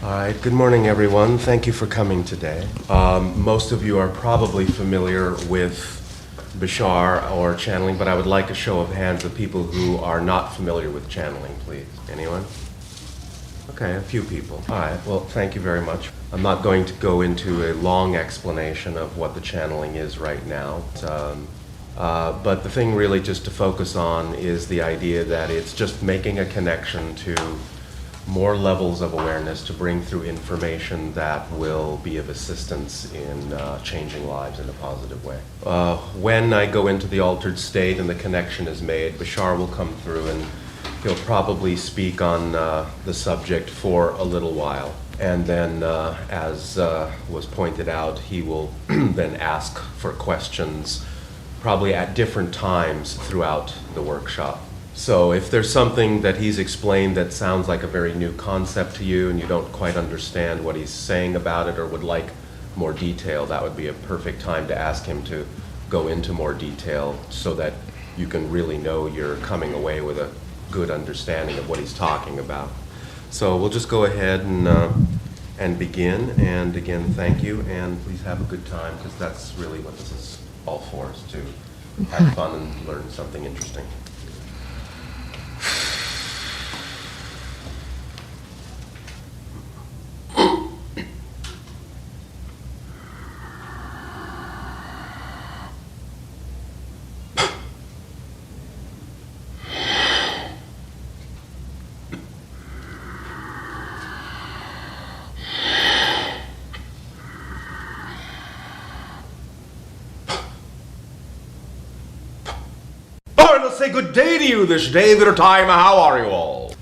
All right, good morning, everyone. Thank you for coming today. Most of you are probably familiar with Bashar or channeling, but I would like a show of hands of people who are not familiar with channeling, please. Anyone? Okay, a few people. All right, well, thank you very much. I'm not going to go into a long explanation of what the channeling is right now. But the thing really just to focus on is the idea that it's just making a connection to more levels of awareness to bring through information that will be of assistance in changing lives in a positive way. When I go into the altered state and the connection is made, Bashar will come through and he'll probably speak on the subject for a little while. And then, as was pointed out, he will then ask for questions probably at different times throughout the workshop. So if there's something that he's explained that sounds like a very new concept to you and you don't quite understand what he's saying about it or would like more detail, that would be a perfect time to ask him to go into more detail so that you can really know you're coming away with a good understanding of what he's talking about. So we'll just go ahead and begin. And again, thank you, and please have a good time, because that's really what this is all for, is to have fun and learn something interesting. Say good day to you this day, their time. How are you all?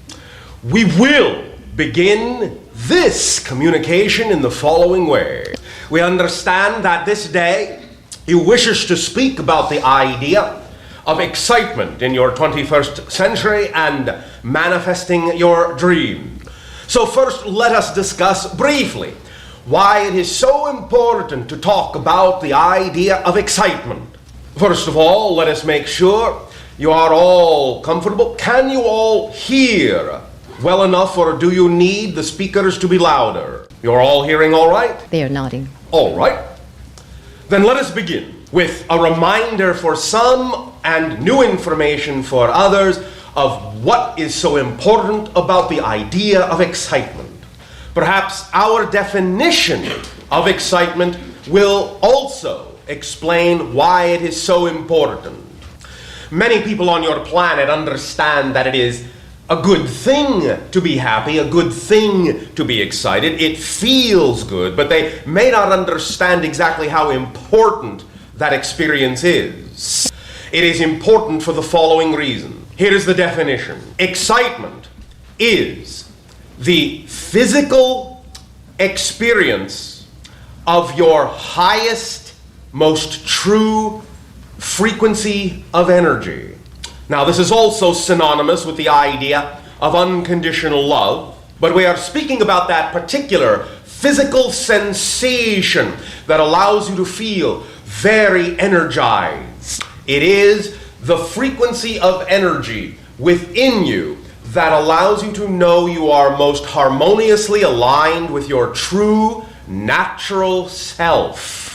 We will begin this communication in the following way. We understand that this day he wishes to speak about the idea of excitement in your 21st century and manifesting your dream. So first, let us discuss briefly why it is so important to talk about the idea of excitement. First of all, let us make sure you are all comfortable. Can you all hear well enough, or do you need the speakers to be louder? You're all hearing all right? They are nodding. All right. Then let us begin with a reminder for some and new information for others of what is so important about the idea of excitement. Perhaps our definition of excitement will also explain why it is so important. Many people on your planet understand that it is a good thing to be happy, a good thing to be excited. It feels good, but they may not understand exactly how important that experience is. It is important for the following reason. Here is the definition. Excitement is the physical experience of your highest, most true frequency of energy. Now, this is also synonymous with the idea of unconditional love, but we are speaking about that particular physical sensation that allows you to feel very energized. It is the frequency of energy within you that allows you to know you are most harmoniously aligned with your true natural self.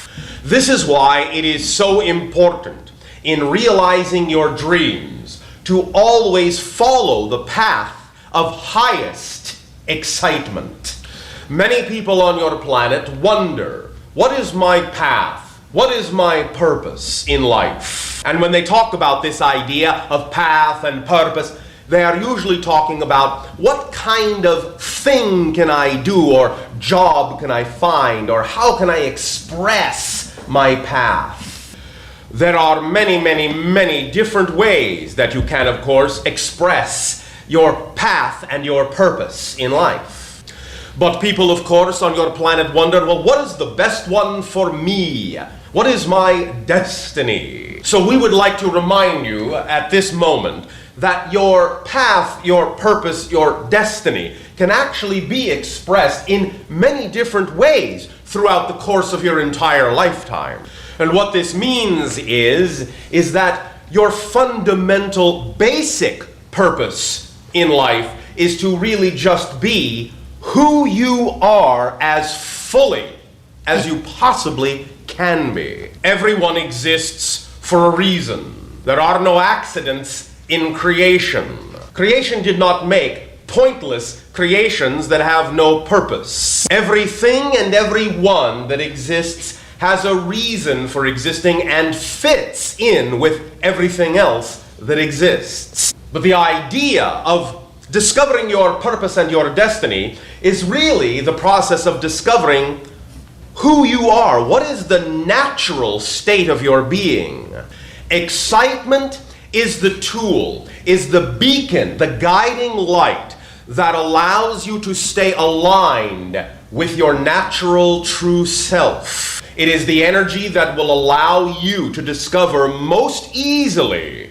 This is why it is so important in realizing your dreams to always follow the path of highest excitement. Many people on your planet wonder, what is my path? What is my purpose in life? And when they talk about this idea of path and purpose, they are usually talking about what kind of thing can I do, or job can I find, or how can I express my path. There are many, many, many different ways that you can, of course, express your path and your purpose in life. But people, of course, on your planet wonder, well, what is the best one for me? What is my destiny? So we would like to remind you at this moment that your path, your purpose, your destiny can actually be expressed in many different ways throughout the course of your entire lifetime. And what this means is that your fundamental basic purpose in life is to really just be who you are as fully as you possibly can be. Everyone exists for a reason. There are no accidents in creation. Creation did not make pointless creations that have no purpose. Everything and everyone that exists has a reason for existing and fits in with everything else that exists. But the idea of discovering your purpose and your destiny is really the process of discovering who you are. What is the natural state of your being? Excitement is the tool, is the beacon, the guiding light that allows you to stay aligned with your natural true self. It is the energy that will allow you to discover most easily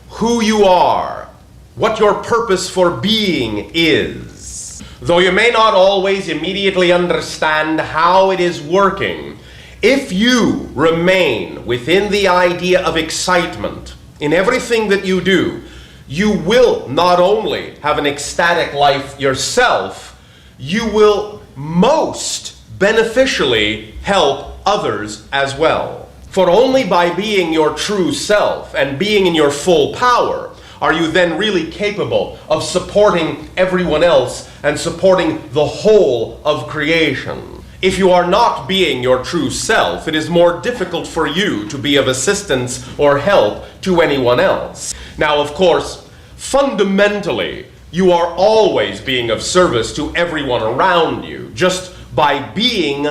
who you are, what your purpose for being is. Though you may not always immediately understand how it is working, if you remain within the idea of excitement in everything that you do, you will not only have an ecstatic life yourself, you will most beneficially help others as well. For only by being your true self and being in your full power are you then really capable of supporting everyone else and supporting the whole of creation. If you are not being your true self, it is more difficult for you to be of assistance or help to anyone else. Now, of course, fundamentally, you are always being of service to everyone around you, just by being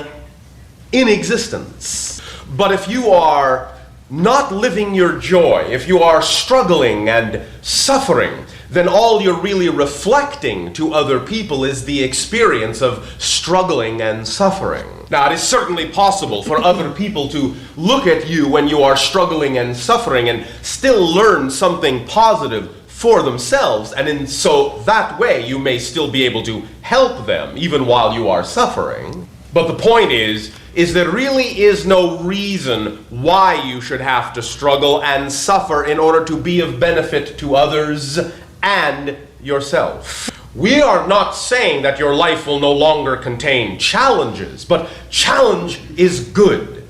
in existence. But if you are not living your joy, if you are struggling and suffering, then all you're really reflecting to other people is the experience of struggling and suffering. Now, it is certainly possible for other people to look at you when you are struggling and suffering and still learn something positive for themselves, and so that way you may still be able to help them even while you are suffering. But the point is there really is no reason why you should have to struggle and suffer in order to be of benefit to others and yourself. We are not saying that your life will no longer contain challenges, but challenge is good.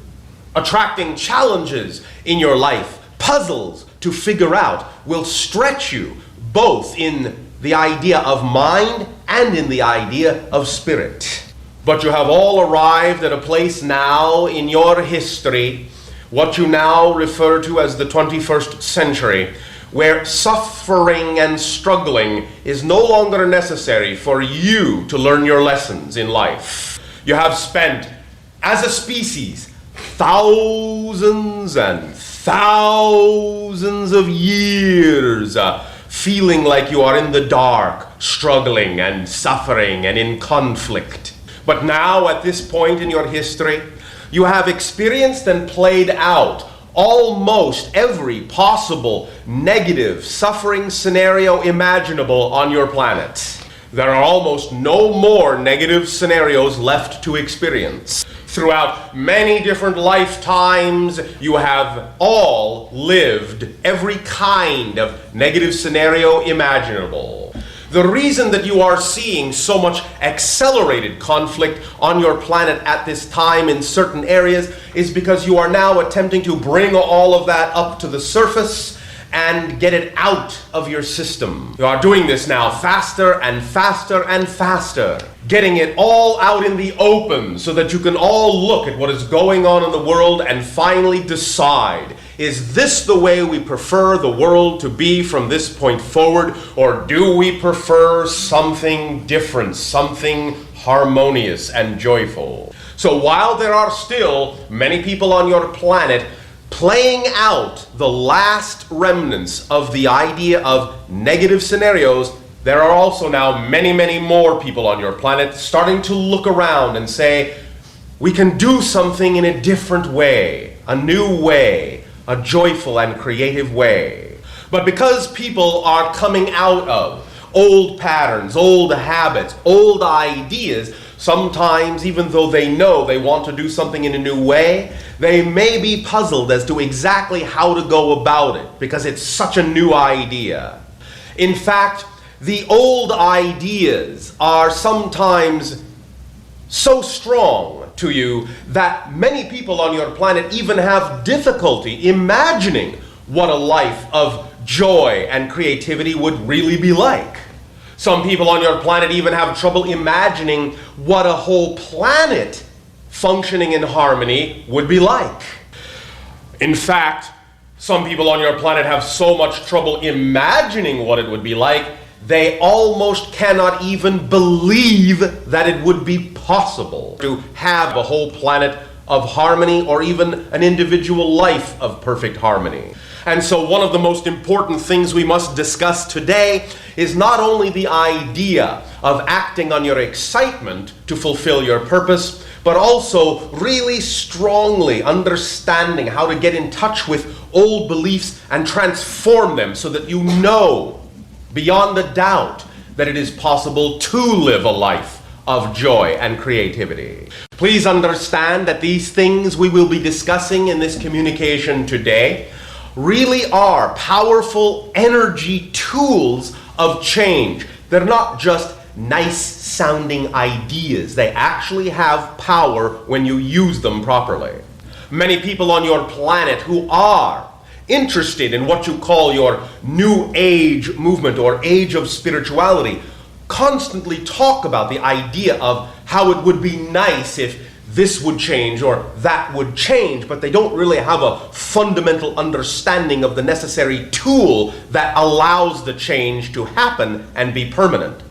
Attracting challenges in your life, puzzles to figure out, will stretch you both in the idea of mind and in the idea of spirit. But you have all arrived at a place now in your history, what you now refer to as the 21st century, where suffering and struggling is no longer necessary for you to learn your lessons in life. You have spent, as a species, thousands and thousands of years feeling like you are in the dark, struggling and suffering and in conflict. But now, at this point in your history, you have experienced and played out almost every possible negative suffering scenario imaginable on your planet. There are almost no more negative scenarios left to experience. Throughout many different lifetimes, you have all lived every kind of negative scenario imaginable. The reason that you are seeing so much accelerated conflict on your planet at this time in certain areas is because you are now attempting to bring all of that up to the surface and get it out of your system. You are doing this now faster and faster and faster, getting it all out in the open so that you can all look at what is going on in the world and finally decide, is this the way we prefer the world to be from this point forward, or do we prefer something different, something harmonious and joyful? So while there are still many people on your planet playing out the last remnants of the idea of negative scenarios, there are also now many, many more people on your planet starting to look around and say, we can do something in a different way, a new way, a joyful and creative way. But because people are coming out of old patterns, old habits, old ideas, sometimes even though they know they want to do something in a new way, they may be puzzled as to exactly how to go about it because it's such a new idea. In fact, the old ideas are sometimes so strong to you that many people on your planet even have difficulty imagining what a life of joy and creativity would really be like. Some people on your planet even have trouble imagining what a whole planet functioning in harmony would be like. In fact, some people on your planet have so much trouble imagining what it would be like, they almost cannot even believe that it would be possible to have a whole planet of harmony or even an individual life of perfect harmony. And so one of the most important things we must discuss today is not only the idea of acting on your excitement to fulfill your purpose, but also really strongly understanding how to get in touch with old beliefs and transform them so that you know beyond a doubt that it is possible to live a life of joy and creativity. Please understand that these things we will be discussing in this communication today really are powerful energy tools of change. They're not just nice sounding ideas. They actually have power when you use them properly. Many people on your planet who are interested in what you call your New Age movement or age of spirituality constantly talk about the idea of how it would be nice if this would change or that would change, but they don't really have a fundamental understanding of the necessary tool that allows the change to happen and be permanent.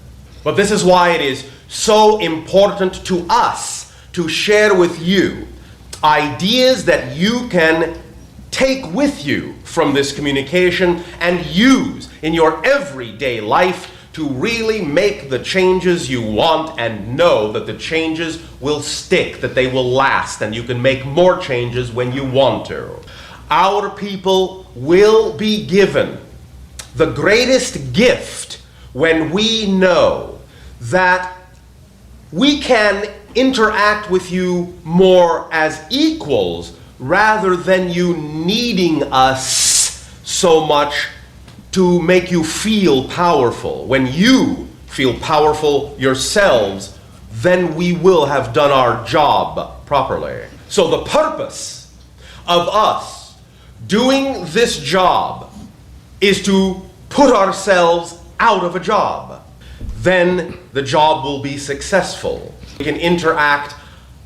But this is why it is so important to us to share with you ideas that you can take with you from this communication and use in your everyday life to really make the changes you want and know that the changes will stick, that they will last, and you can make more changes when you want to. Our people will be given the greatest gift when we know that we can interact with you more as equals rather than you needing us so much to make you feel powerful. When you feel powerful yourselves, then we will have done our job properly. So the purpose of us doing this job is to put ourselves out of a job. Then the job will be successful. We can interact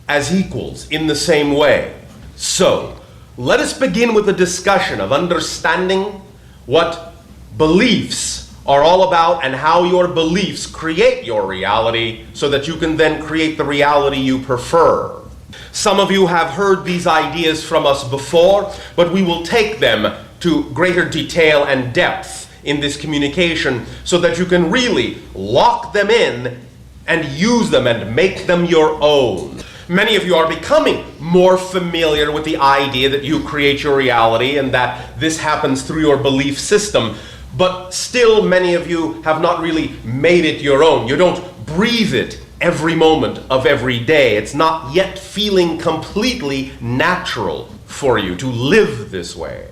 as equals in the same way. So, let us begin with a discussion of understanding what beliefs are all about and how your beliefs create your reality so that you can then create the reality you prefer. Some of you have heard these ideas from us before, but we will take them to greater detail and depth in this communication so that you can really lock them in and use them and make them your own. Many of you are becoming more familiar with the idea that you create your reality and that this happens through your belief system, but still many of you have not really made it your own. You don't breathe it every moment of every day. It's not yet feeling completely natural for you to live this way.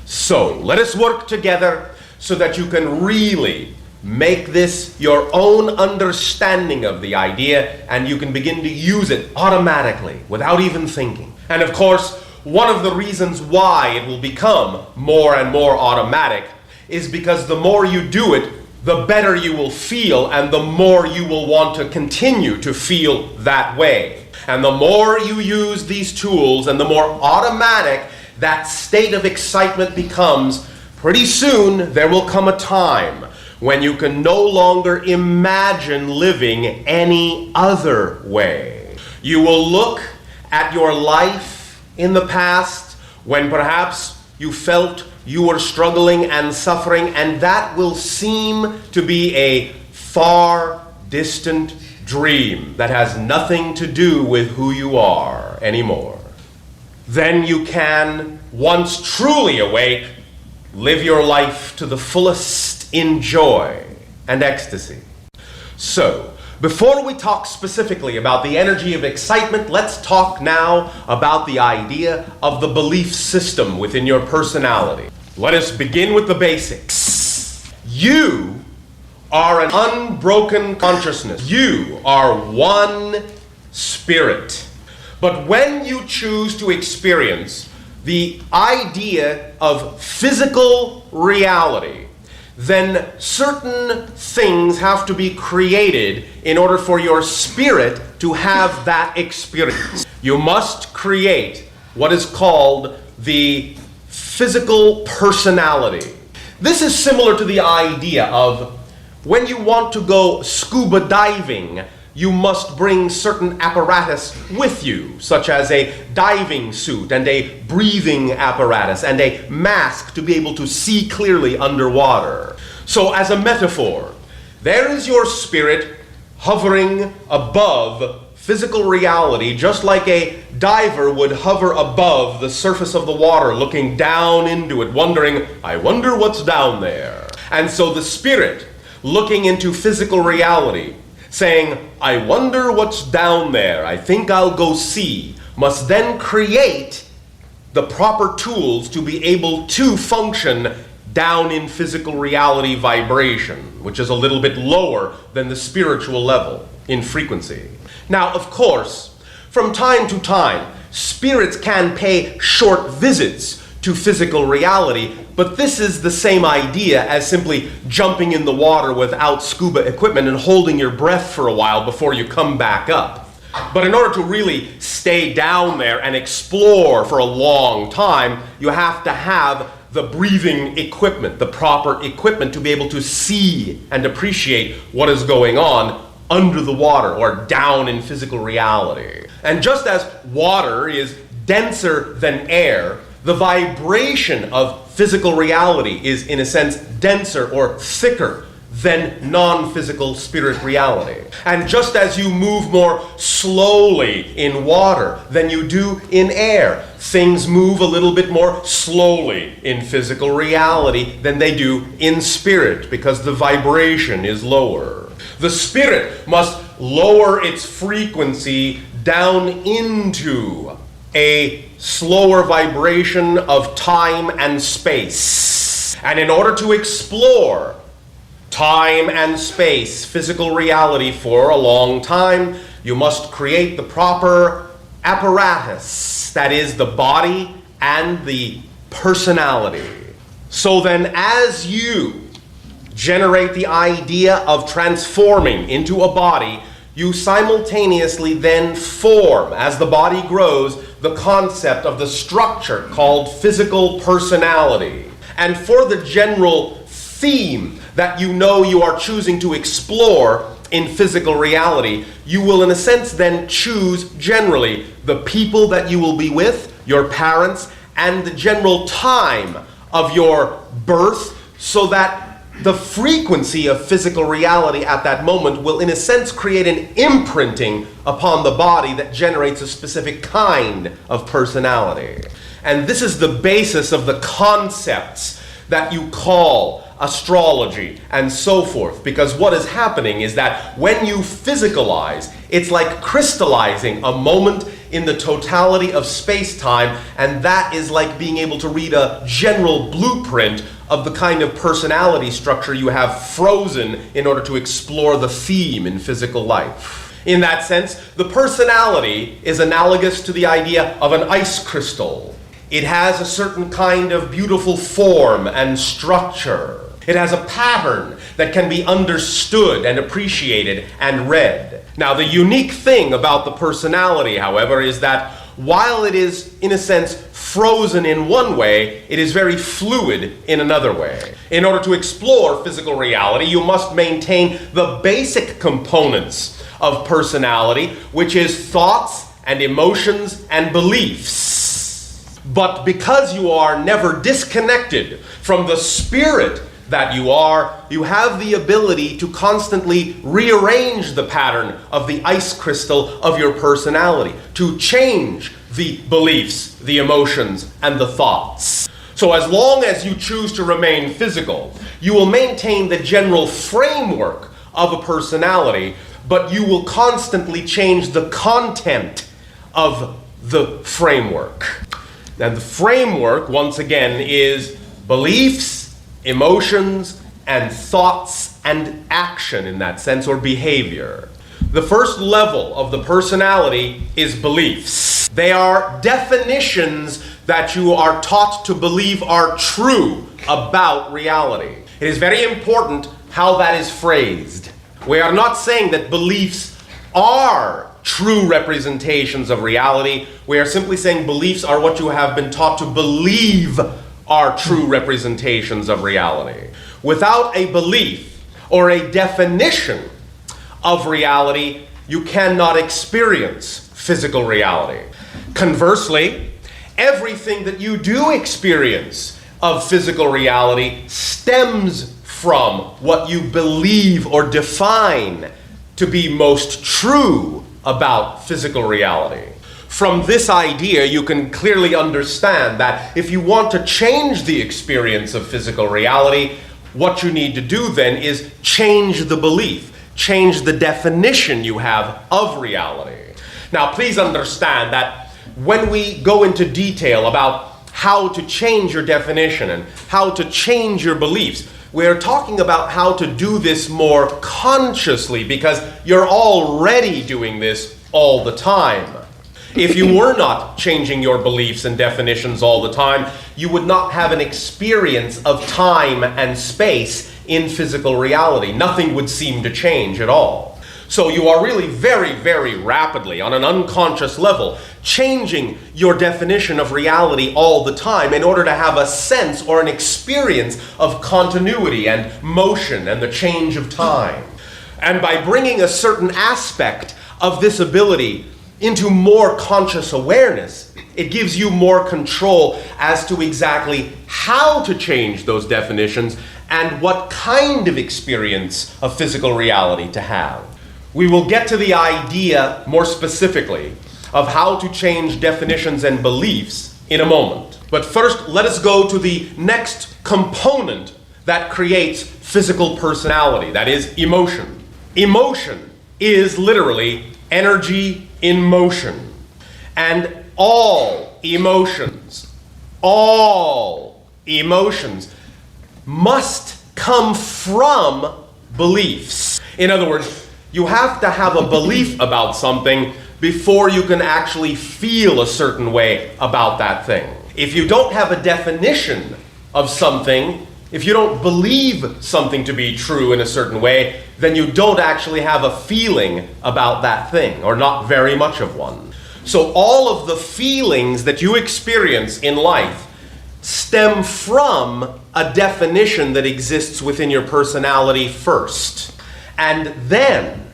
So let us work together so that you can really make this your own understanding of the idea and you can begin to use it automatically without even thinking. And of course, one of the reasons why it will become more and more automatic is because the more you do it, the better you will feel and the more you will want to continue to feel that way. And the more you use these tools and the more automatic that state of excitement becomes, pretty soon there will come a time when you can no longer imagine living any other way. You will look at your life in the past when perhaps you felt you were struggling and suffering, and that will seem to be a far distant dream that has nothing to do with who you are anymore. Then you can, once truly awake, live your life to the fullest in joy and ecstasy. So, before we talk specifically about the energy of excitement, let's talk now about the idea of the belief system within your personality. Let us begin with the basics. You are an unbroken consciousness. You are one spirit. But when you choose to experience the idea of physical reality, then certain things have to be created in order for your spirit to have that experience. You must create what is called the physical personality. This is similar to the idea of when you want to go scuba diving, you must bring certain apparatus with you, such as a diving suit and a breathing apparatus and a mask to be able to see clearly underwater. So as a metaphor, there is your spirit hovering above physical reality, just like a diver would hover above the surface of the water, looking down into it, wondering, I wonder what's down there. And so the spirit, looking into physical reality, saying, I wonder what's down there, I think I'll go see, must then create the proper tools to be able to function down in physical reality vibration, which is a little bit lower than the spiritual level in frequency. Now, of course, from time to time, spirits can pay short visits to physical reality, but this is the same idea as simply jumping in the water without scuba equipment and holding your breath for a while before you come back up. But in order to really stay down there and explore for a long time, you have to have the breathing equipment, the proper equipment to be able to see and appreciate what is going on under the water or down in physical reality. And just as water is denser than air, the vibration of physical reality is, in a sense, denser or thicker than non-physical spirit reality. And just as you move more slowly in water than you do in air, things move a little bit more slowly in physical reality than they do in spirit, because the vibration is lower. The spirit must lower its frequency down into a slower vibration of time and space. And in order to explore time and space, physical reality for a long time, you must create the proper apparatus, that is the body and the personality. So then as you generate the idea of transforming into a body, you simultaneously then form, as the body grows, the concept of the structure called physical personality. And for the general theme that you know you are choosing to explore in physical reality, you will in a sense then choose generally the people that you will be with, your parents, and the general time of your birth, so that the frequency of physical reality at that moment will in a sense create an imprinting upon the body that generates a specific kind of personality. And this is the basis of the concepts that you call astrology and so forth, because what is happening is that when you physicalize, it's like crystallizing a moment in the totality of space-time, and that is like being able to read a general blueprint of the kind of personality structure you have frozen in order to explore the theme in physical life. In that sense, the personality is analogous to the idea of an ice crystal. It has a certain kind of beautiful form and structure. It has a pattern that can be understood and appreciated and read. Now, the unique thing about the personality, however, is that while it is, in a sense, frozen in one way, it is very fluid in another way. In order to explore physical reality, you must maintain the basic components of personality, which is thoughts and emotions and beliefs. But because you are never disconnected from the spirit that you have the ability to constantly rearrange the pattern of the ice crystal of your personality, to change the beliefs, the emotions, and the thoughts. So as long as you choose to remain physical, you will maintain the general framework of a personality, but you will constantly change the content of the framework. And the framework, once again, is beliefs, emotions, and thoughts and action in that sense, or behavior. The first level of the personality is beliefs. They are definitions that you are taught to believe are true about reality. It is very important how that is phrased. We are not saying that beliefs are true representations of reality. We are simply saying beliefs are what you have been taught to believe are true representations of reality. Without a belief or a definition of reality, you cannot experience physical reality. Conversely, everything that you do experience of physical reality stems from what you believe or define to be most true about physical reality. From this idea, you can clearly understand that if you want to change the experience of physical reality, what you need to do then is change the belief, change the definition you have of reality. Now, please understand that when we go into detail about how to change your definition and how to change your beliefs, we're talking about how to do this more consciously, because you're already doing this all the time. If you were not changing your beliefs and definitions all the time, you would not have an experience of time and space in physical reality. Nothing would seem to change at all. So you are really very, very rapidly, on an unconscious level, changing your definition of reality all the time in order to have a sense or an experience of continuity and motion and the change of time. And by bringing a certain aspect of this ability into more conscious awareness, it gives you more control as to exactly how to change those definitions and what kind of experience of physical reality to have. We will get to the idea more specifically of how to change definitions and beliefs in a moment. But first, let us go to the next component that creates physical personality, that is emotion. Emotion is literally energy in motion. And all emotions must come from beliefs. In other words, you have to have a belief about something before you can actually feel a certain way about that thing. If you don't have a definition of something, if you don't believe something to be true in a certain way, then you don't actually have a feeling about that thing, or not very much of one. So all of the feelings that you experience in life stem from a definition that exists within your personality first. And then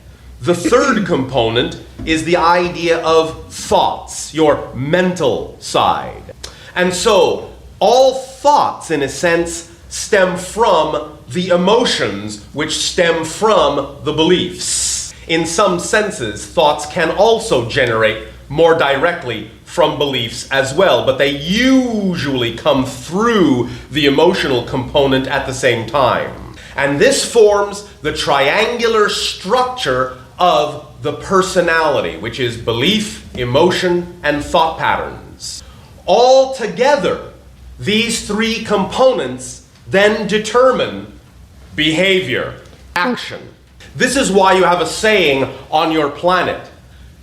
the third component is the idea of thoughts, your mental side. And so all thoughts, in a sense, stem from the emotions, which stem from the beliefs. In some senses, thoughts can also generate more directly from beliefs as well, but they usually come through the emotional component at the same time. And this forms the triangular structure of the personality, which is belief, emotion, and thought patterns. All together, these three components then determine behavior, action. This is why you have a saying on your planet.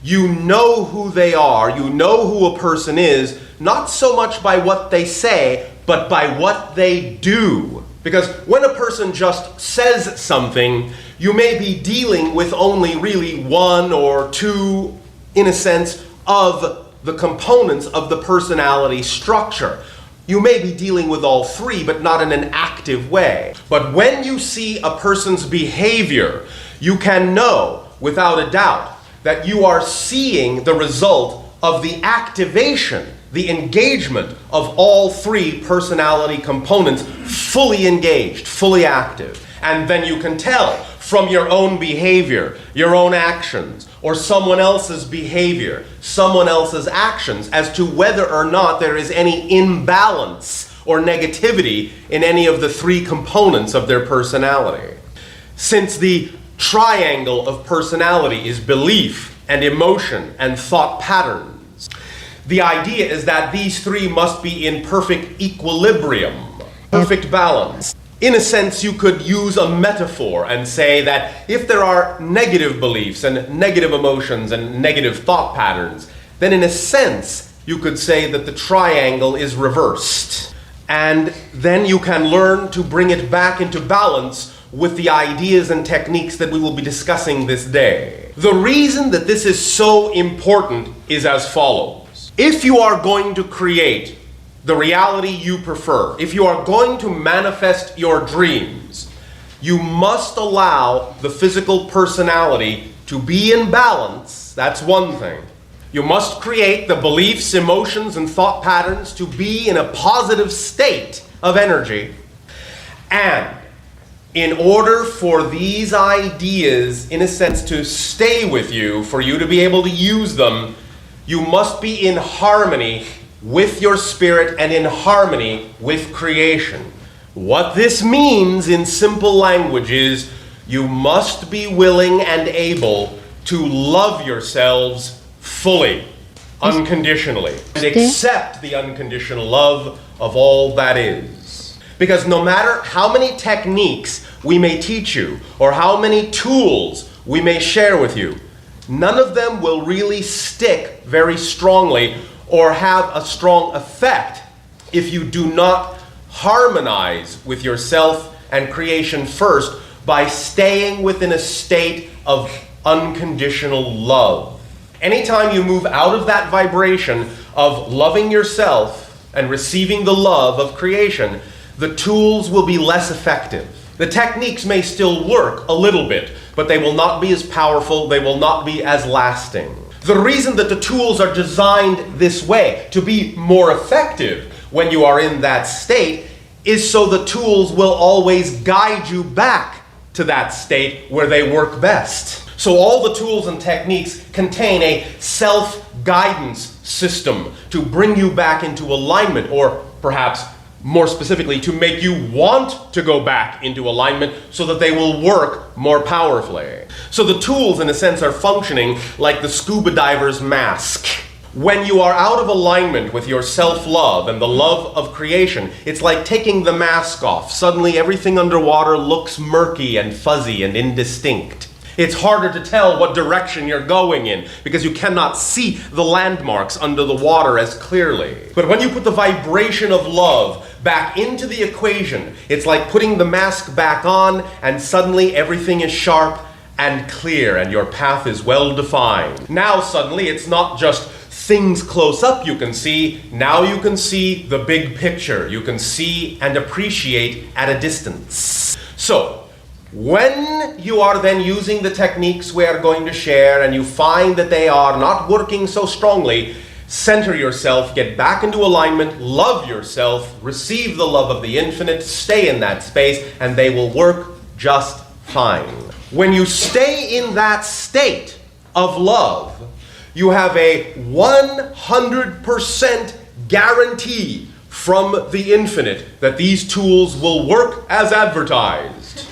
You know who they are, you know who a person is, not so much by what they say, but by what they do. Because when a person just says something, you may be dealing with only really one or two, in a sense, of the components of the personality structure. You may be dealing with all three, but not in an active way. But when you see a person's behavior, you can know, without a doubt, that you are seeing the result of the activation, the engagement of all three personality components fully engaged, fully active. And then you can tell from your own behavior, your own actions, or someone else's behavior, someone else's actions, as to whether or not there is any imbalance or negativity in any of the three components of their personality. Since the triangle of personality is belief and emotion and thought patterns, the idea is that these three must be in perfect equilibrium, perfect balance. In a sense, you could use a metaphor and say that if there are negative beliefs and negative emotions and negative thought patterns, then in a sense, you could say that the triangle is reversed. And then you can learn to bring it back into balance with the ideas and techniques that we will be discussing this day. The reason that this is so important is as follows. If you are going to create the reality you prefer, if you are going to manifest your dreams, you must allow the physical personality to be in balance. That's one thing. You must create the beliefs, emotions, and thought patterns to be in a positive state of energy. And in order for these ideas, in a sense, to stay with you, for you to be able to use them, you must be in harmony with your spirit and in harmony with creation. What this means in simple language is you must be willing and able to love yourselves fully, unconditionally, and accept the unconditional love of all that is. Because no matter how many techniques we may teach you or how many tools we may share with you, none of them will really stick very strongly or have a strong effect if you do not harmonize with yourself and creation first by staying within a state of unconditional love. Anytime you move out of that vibration of loving yourself and receiving the love of creation, the tools will be less effective. The techniques may still work a little bit, but they will not be as powerful, they will not be as lasting. The reason that the tools are designed this way, to be more effective when you are in that state, is so the tools will always guide you back to that state where they work best. So all the tools and techniques contain a self-guidance system to bring you back into alignment, or perhaps more specifically, to make you want to go back into alignment so that they will work more powerfully. So the tools, in a sense, are functioning like the scuba diver's mask. When you are out of alignment with your self-love and the love of creation, it's like taking the mask off. Suddenly everything underwater looks murky and fuzzy and indistinct. It's harder to tell what direction you're going in because you cannot see the landmarks under the water as clearly. But when you put the vibration of love back into the equation, it's like putting the mask back on, and suddenly everything is sharp and clear and your path is well defined. Now suddenly it's not just things close up you can see, now you can see the big picture. You can see and appreciate at a distance. So, when you are then using the techniques we are going to share and you find that they are not working so strongly, center yourself, get back into alignment, love yourself, receive the love of the infinite, stay in that space, and they will work just fine. When you stay in that state of love, you have a 100% guarantee from the infinite that these tools will work as advertised.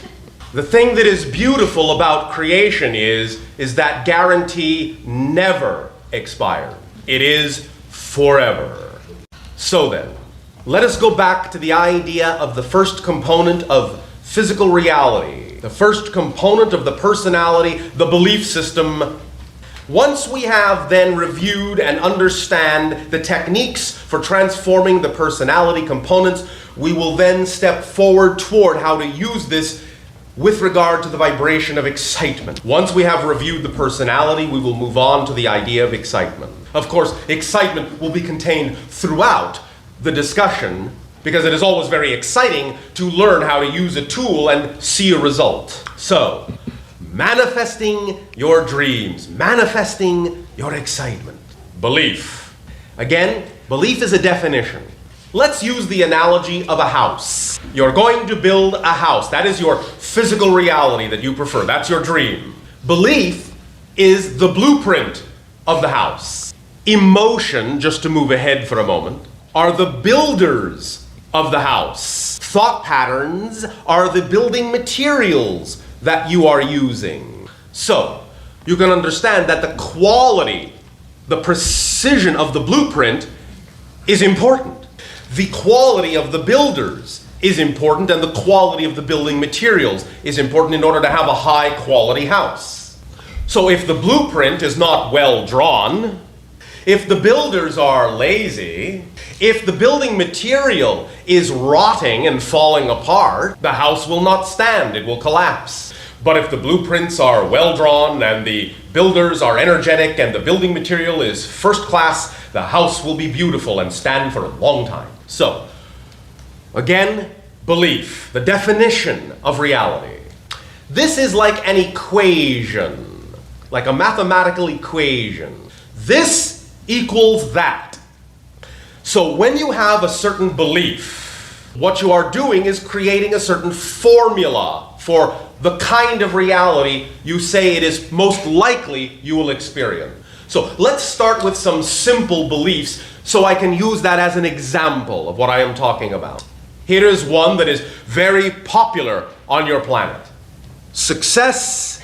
The thing that is beautiful about creation is that guarantee never expires. It is forever. So then, let us go back to the idea of the first component of physical reality, the first component of the personality, the belief system. Once we have then reviewed and understand the techniques for transforming the personality components, we will then step forward toward how to use this with regard to the vibration of excitement. Once we have reviewed the personality, we will move on to the idea of excitement. Of course, excitement will be contained throughout the discussion because it is always very exciting to learn how to use a tool and see a result. So, manifesting your dreams, manifesting your excitement. Belief. Again, belief is a definition. Let's use the analogy of a house. You're going to build a house. That is your physical reality that you prefer. That's your dream. Belief is the blueprint of the house. Emotion, just to move ahead for a moment, are the builders of the house. Thought patterns are the building materials that you are using. So, you can understand that the quality, the precision of the blueprint is important. The quality of the builders is important, and the quality of the building materials is important in order to have a high quality house. So if the blueprint is not well drawn, if the builders are lazy, if the building material is rotting and falling apart, the house will not stand, it will collapse. But if the blueprints are well drawn and the builders are energetic and the building material is first class, the house will be beautiful and stand for a long time. So, again, belief, the definition of reality. This is like an equation, like a mathematical equation. This equals that. So when you have a certain belief, what you are doing is creating a certain formula for the kind of reality you say it is most likely you will experience. So let's start with some simple beliefs so I can use that as an example of what I am talking about. Here is one that is very popular on your planet. Success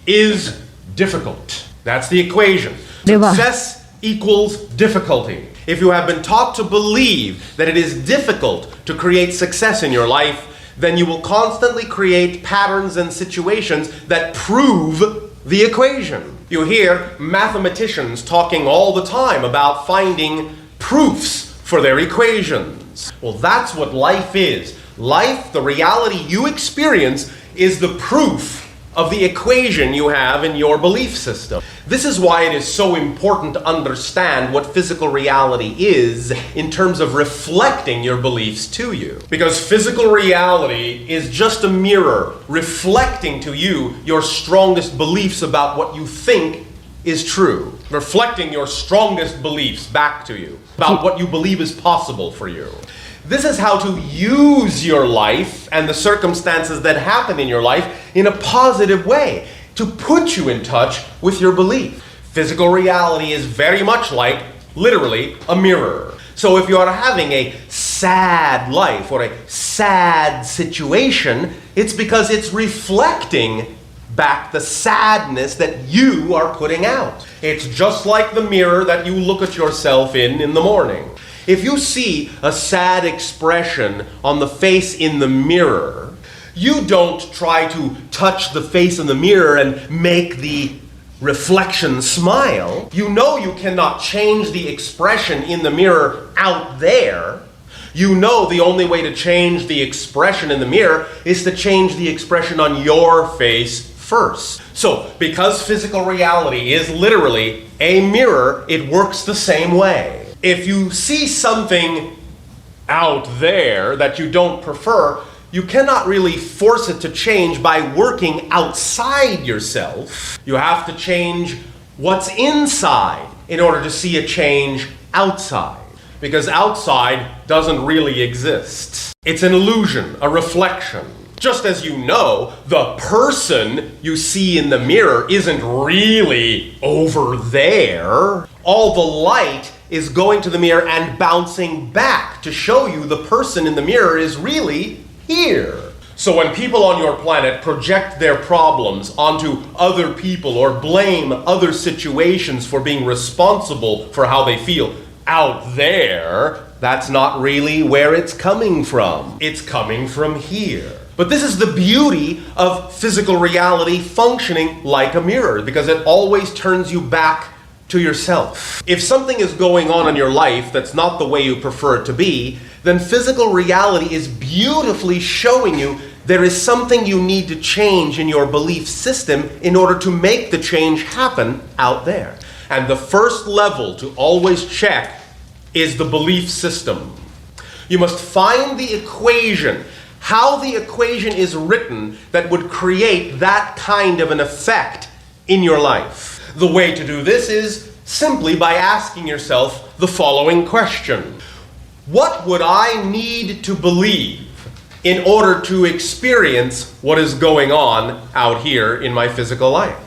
is difficult. That's the equation. Success equals difficulty. If you have been taught to believe that it is difficult to create success in your life, then you will constantly create patterns and situations that prove the equation. You hear mathematicians talking all the time about finding proofs for their equations. Well, that's what life is. Life, the reality you experience, is the proof of the equation you have in your belief system. This is why it is so important to understand what physical reality is in terms of reflecting your beliefs to you. Because physical reality is just a mirror reflecting to you your strongest beliefs about what you think is true. Reflecting your strongest beliefs back to you about what you believe is possible for you. This is how to use your life and the circumstances that happen in your life in a positive way to put you in touch with your belief. Physical reality is very much like, literally, a mirror. So if you are having a sad life or a sad situation, it's because it's reflecting back the sadness that you are putting out. It's just like the mirror that you look at yourself in the morning. If you see a sad expression on the face in the mirror, you don't try to touch the face in the mirror and make the reflection smile. You know you cannot change the expression in the mirror out there. You know the only way to change the expression in the mirror is to change the expression on your face first. So, because physical reality is literally a mirror, it works the same way. If you see something out there that you don't prefer, you cannot really force it to change by working outside yourself. You have to change what's inside in order to see a change outside. Because outside doesn't really exist. It's an illusion, a reflection. Just as you know, the person you see in the mirror isn't really over there. All the light is going to the mirror and bouncing back to show you the person in the mirror is really here. So when people on your planet project their problems onto other people or blame other situations for being responsible for how they feel out there, that's not really where it's coming from. It's coming from here. But this is the beauty of physical reality functioning like a mirror, because it always turns you back to yourself. If something is going on in your life that's not the way you prefer it to be, then physical reality is beautifully showing you there is something you need to change in your belief system in order to make the change happen out there. And the first level to always check is the belief system. You must find the equation, how the equation is written that would create that kind of an effect in your life. The way to do this is simply by asking yourself the following question. What would I need to believe in order to experience what is going on out here in my physical life?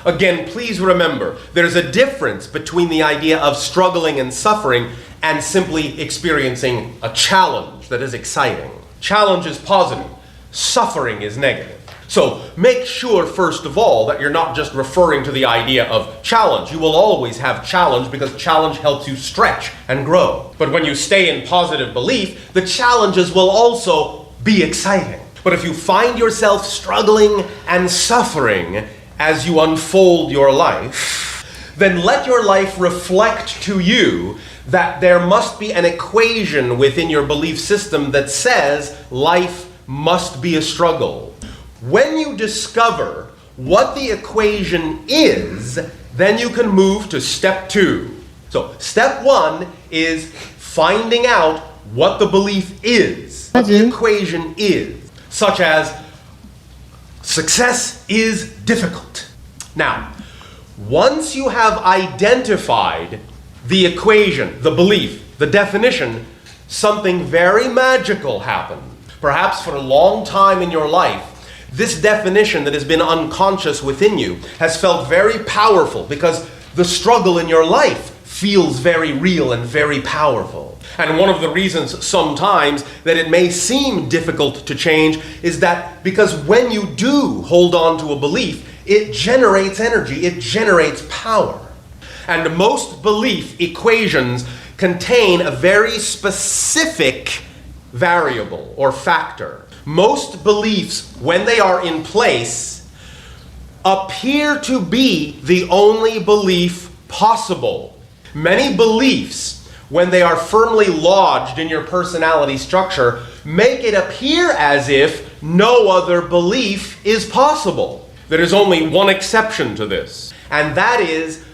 Again, please remember, there's a difference between the idea of struggling and suffering and simply experiencing a challenge that is exciting. Challenge is positive, suffering is negative. So make sure, first of all, that you're not just referring to the idea of challenge. You will always have challenge because challenge helps you stretch and grow. But when you stay in positive belief, the challenges will also be exciting. But if you find yourself struggling and suffering as you unfold your life, then let your life reflect to you that there must be an equation within your belief system that says life must be a struggle. When you discover what the equation is, then you can move to step 2. So step 1 is finding out what the belief is, what the equation is, such as success is difficult. Now, once you have identified the equation, the belief, the definition, something very magical happened. Perhaps for a long time in your life, this definition that has been unconscious within you has felt very powerful because the struggle in your life feels very real and very powerful. And one of the reasons sometimes that it may seem difficult to change is that because when you do hold on to a belief, it generates energy, it generates power. And most belief equations contain a very specific variable or factor. Most beliefs, when they are in place, appear to be the only belief possible. Many beliefs, when they are firmly lodged in your personality structure, make it appear as if no other belief is possible. There is only one exception to this, and that is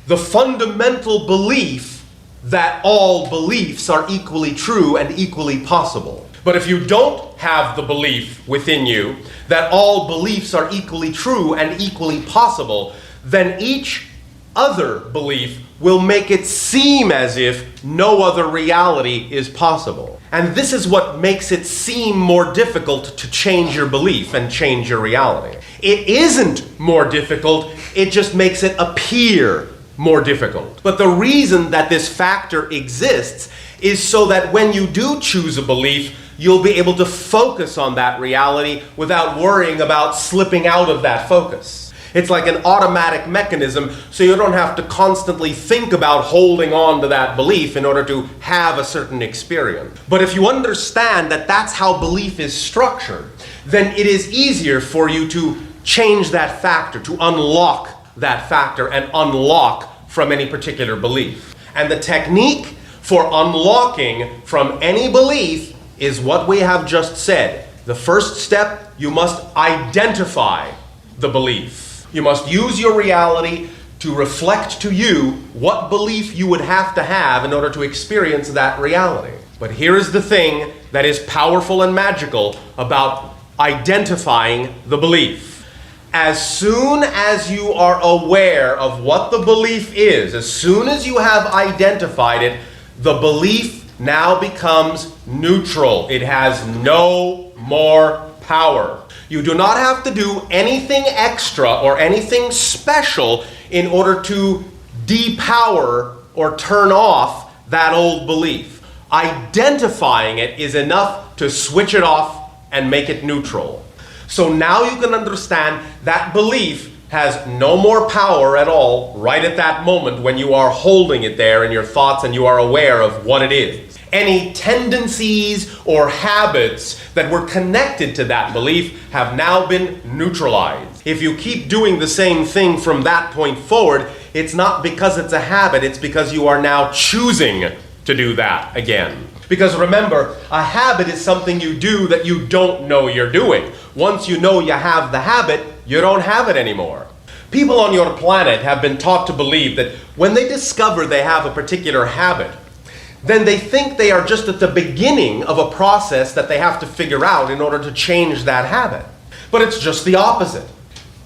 the fundamental belief that all beliefs are equally true and equally possible. But if you don't have the belief within you that all beliefs are equally true and equally possible, then each other belief will make it seem as if no other reality is possible. And this is what makes it seem more difficult to change your belief and change your reality. It isn't more difficult, it just makes it appear more difficult. But the reason that this factor exists is so that when you do choose a belief, you'll be able to focus on that reality without worrying about slipping out of that focus. It's like an automatic mechanism, so you don't have to constantly think about holding on to that belief in order to have a certain experience. But if you understand that that's how belief is structured, then it is easier for you to change that factor, to unlock that factor and unlock from any particular belief. And the technique for unlocking from any belief is what we have just said. The first step, you must identify the belief. You must use your reality to reflect to you what belief you would have to have in order to experience that reality. But here is the thing that is powerful and magical about identifying the belief. As soon as you are aware of what the belief is, as soon as you have identified it, the belief now becomes neutral. It has no more power. You do not have to do anything extra or anything special in order to depower or turn off that old belief. Identifying it is enough to switch it off and make it neutral. So now you can understand that belief has no more power at all right at that moment when you are holding it there in your thoughts and you are aware of what it is. Any tendencies or habits that were connected to that belief have now been neutralized. If you keep doing the same thing from that point forward, it's not because it's a habit, it's because you are now choosing to do that again. Because remember, a habit is something you do that you don't know you're doing. Once you know you have the habit, you don't have it anymore. People on your planet have been taught to believe that when they discover they have a particular habit, then they think they are just at the beginning of a process that they have to figure out in order to change that habit. But it's just the opposite.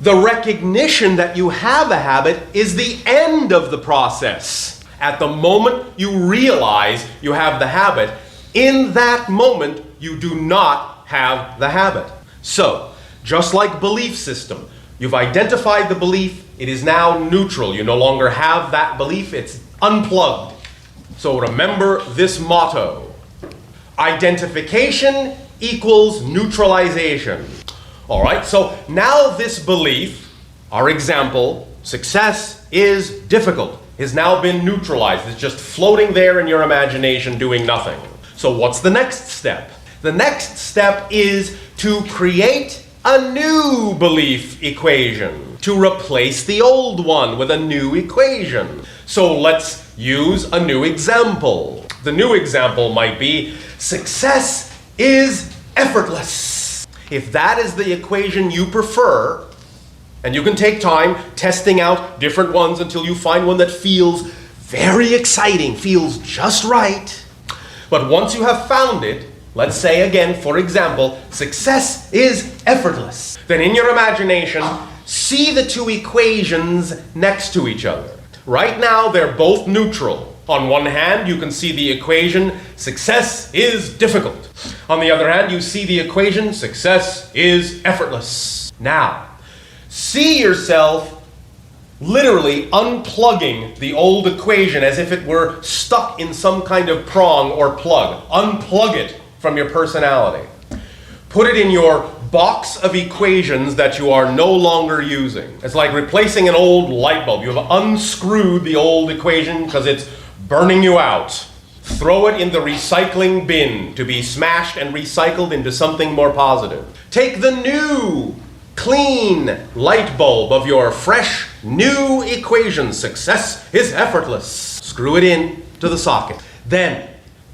The recognition that you have a habit is the end of the process. At the moment you realize you have the habit, in that moment you do not have the habit. So, just like belief system, you've identified the belief, it is now neutral. You no longer have that belief, it's unplugged. So remember this motto: identification equals neutralization. All right, so now this belief, our example, success is difficult, has now been neutralized. It's just floating there in your imagination doing nothing. So what's the next step? The next step is to create a new belief equation, to replace the old one with a new equation. So let's use a new example. The new example might be, success is effortless. If that is the equation you prefer, and you can take time testing out different ones until you find one that feels very exciting, feels just right. But once you have found it, let's say again, for example, success is effortless. Then in your imagination, see the two equations next to each other. Right now, they're both neutral. On one hand, you can see the equation, success is difficult. On the other hand, you see the equation, success is effortless. Now, see yourself literally unplugging the old equation as if it were stuck in some kind of prong or plug. Unplug it from your personality. Put it in your box of equations that you are no longer using. It's like replacing an old light bulb. You have unscrewed the old equation because it's burning you out. Throw it in the recycling bin to be smashed and recycled into something more positive. Take the new, clean light bulb of your fresh, new equation. Success is effortless. Screw it in to the socket. Then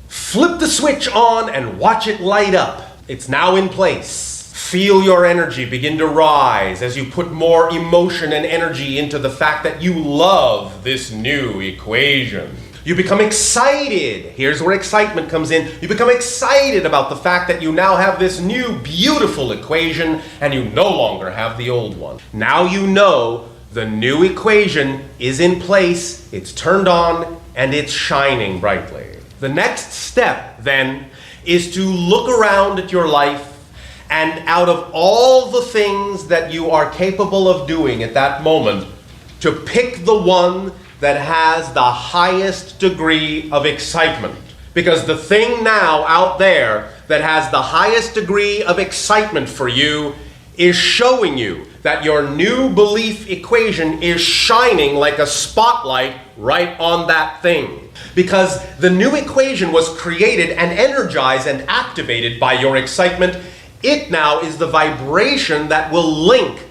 flip the switch on and watch it light up. It's now in place. Feel your energy begin to rise as you put more emotion and energy into the fact that you love this new equation. You become excited. Here's where excitement comes in. You become excited about the fact that you now have this new beautiful equation and you no longer have the old one. Now you know the new equation is in place, it's turned on, and it's shining brightly. The next step then is to look around at your life, and out of all the things that you are capable of doing at that moment, to pick the one that has the highest degree of excitement. Because the thing now out there that has the highest degree of excitement for you is showing you that your new belief equation is shining like a spotlight right on that thing. Because the new equation was created and energized and activated by your excitement. It now is the vibration that will link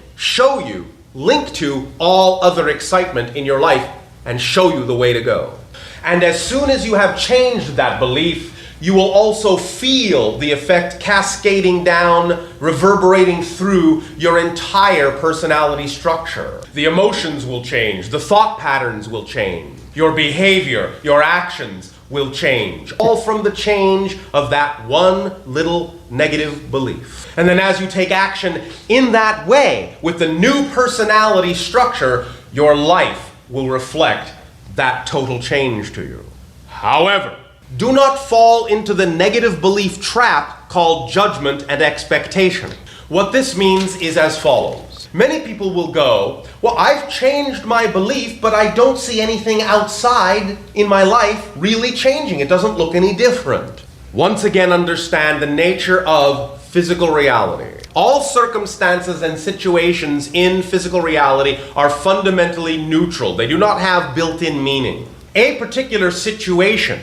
to all other excitement in your life and show you the way to go. And as soon as you have changed that belief, you will also feel the effect cascading down, reverberating through your entire personality structure. The emotions will change, the thought patterns will change, your behavior, your actions will change, all from the change of that one little negative belief. And then as you take action in that way, with the new personality structure, your life will reflect that total change to you. However, do not fall into the negative belief trap called judgment and expectation. What this means is as follows. Many people will go, well, I've changed my belief, but I don't see anything outside in my life really changing. It doesn't look any different. Once again, understand the nature of physical reality. All circumstances and situations in physical reality are fundamentally neutral. They do not have built-in meaning. A particular situation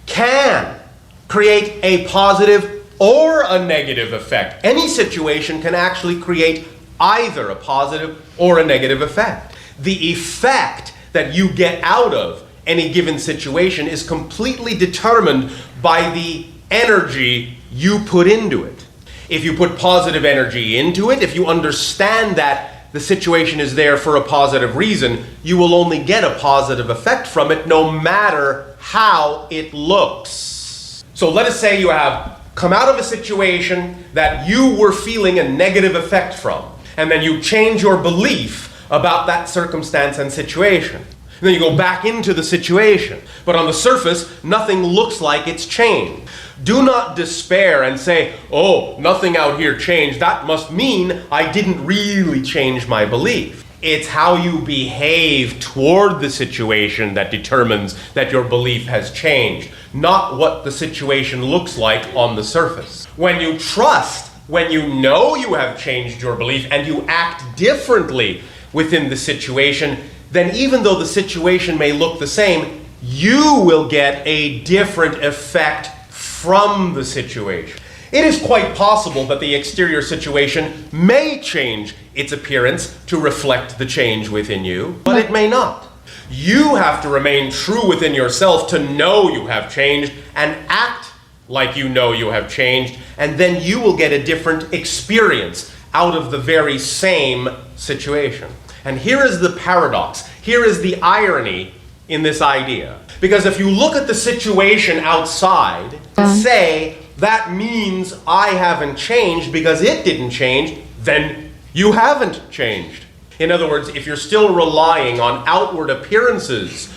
can create a positive or a negative effect. Any situation can actually create either a positive or a negative effect. The effect that you get out of any given situation is completely determined by the energy you put into it. If you put positive energy into it, if you understand that the situation is there for a positive reason, you will only get a positive effect from it no matter how it looks. So let us say you have come out of a situation that you were feeling a negative effect from, and then you change your belief about that circumstance and situation. And then you go back into the situation, but on the surface, nothing looks like it's changed. Do not despair and say, oh, nothing out here changed. That must mean I didn't really change my belief. It's how you behave toward the situation that determines that your belief has changed, not what the situation looks like on the surface. When you trust, when you know you have changed your belief and you act differently within the situation, then even though the situation may look the same, you will get a different effect from the situation. It is quite possible that the exterior situation may change its appearance to reflect the change within you, but it may not. You have to remain true within yourself to know you have changed and act like you know you have changed, and then you will get a different experience out of the very same situation. And here is the paradox. Here is the irony in this idea. Because if you look at the situation outside and say, that means I haven't changed because it didn't change, then you haven't changed. In other words, if you're still relying on outward appearances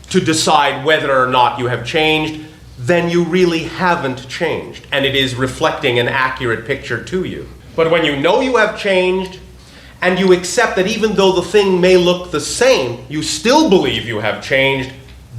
to decide whether or not you have changed, then you really haven't changed, and it is reflecting an accurate picture to you. But when you know you have changed, and you accept that even though the thing may look the same, you still believe you have changed,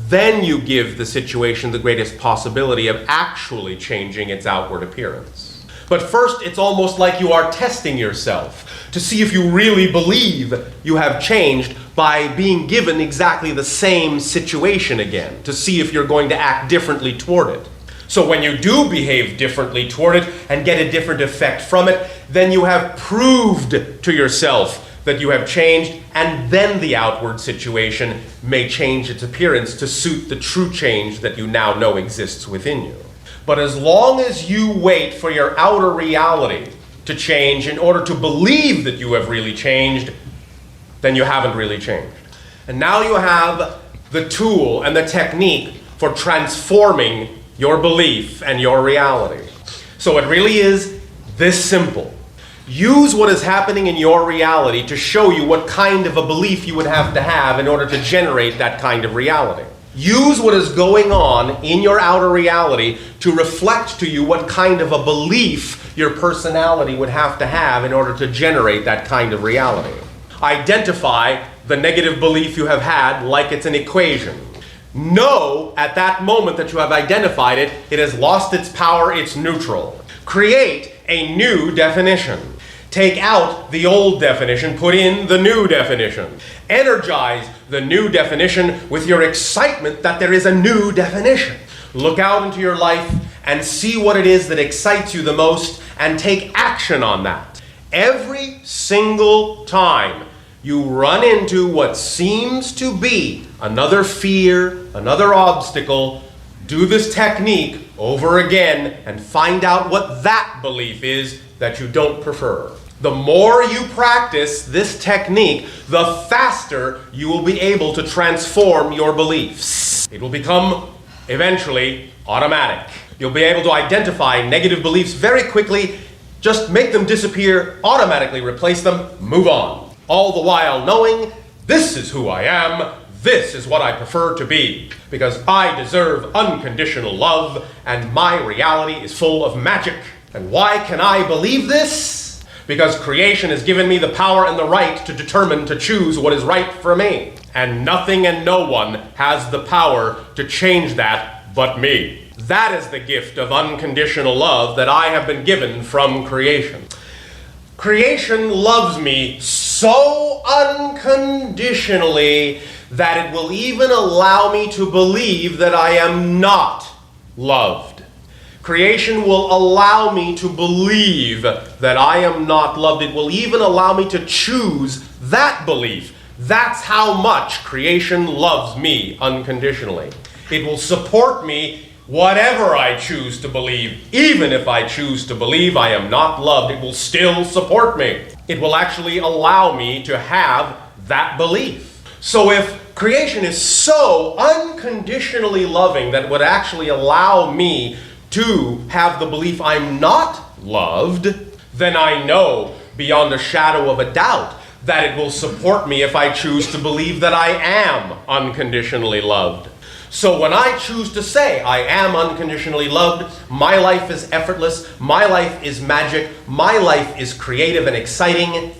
then you give the situation the greatest possibility of actually changing its outward appearance. But first, it's almost like you are testing yourself to see if you really believe you have changed by being given exactly the same situation again, to see if you're going to act differently toward it. So when you do behave differently toward it and get a different effect from it, then you have proved to yourself that you have changed, and then the outward situation may change its appearance to suit the true change that you now know exists within you. But as long as you wait for your outer reality to change in order to believe that you have really changed, then you haven't really changed. And now you have the tool and the technique for transforming your belief and your reality. So it really is this simple. Use what is happening in your reality to show you what kind of a belief you would have to have in order to generate that kind of reality. Use what is going on in your outer reality to reflect to you what kind of a belief your personality would have to have in order to generate that kind of reality. Identify the negative belief you have had like it's an equation. Know at that moment that you have identified it, it has lost its power, it's neutral. Create a new definition. Take out the old definition, put in the new definition. Energize the new definition with your excitement that there is a new definition. Look out into your life and see what it is that excites you the most and take action on that. Every single time you run into what seems to be another fear, another obstacle, do this technique over again and find out what that belief is that you don't prefer. The more you practice this technique, the faster you will be able to transform your beliefs. It will become eventually automatic. You'll be able to identify negative beliefs very quickly, just make them disappear, automatically replace them, move on. All the while knowing, this is who I am, this is what I prefer to be, because I deserve unconditional love, and my reality is full of magic. And why can I believe this? Because creation has given me the power and the right to determine to choose what is right for me. And nothing and no one has the power to change that but me. That is the gift of unconditional love that I have been given from creation. Creation loves me so unconditionally that it will even allow me to believe that I am not loved. Creation will allow me to believe that I am not loved. It will even allow me to choose that belief. That's how much creation loves me unconditionally. It will support me whatever I choose to believe. Even if I choose to believe I am not loved, it will still support me. It will actually allow me to have that belief. So if creation is so unconditionally loving that it would actually allow me to have the belief I'm not loved, then I know beyond a shadow of a doubt that it will support me if I choose to believe that I am unconditionally loved. So when I choose to say I am unconditionally loved, my life is effortless, my life is magic, my life is creative and exciting,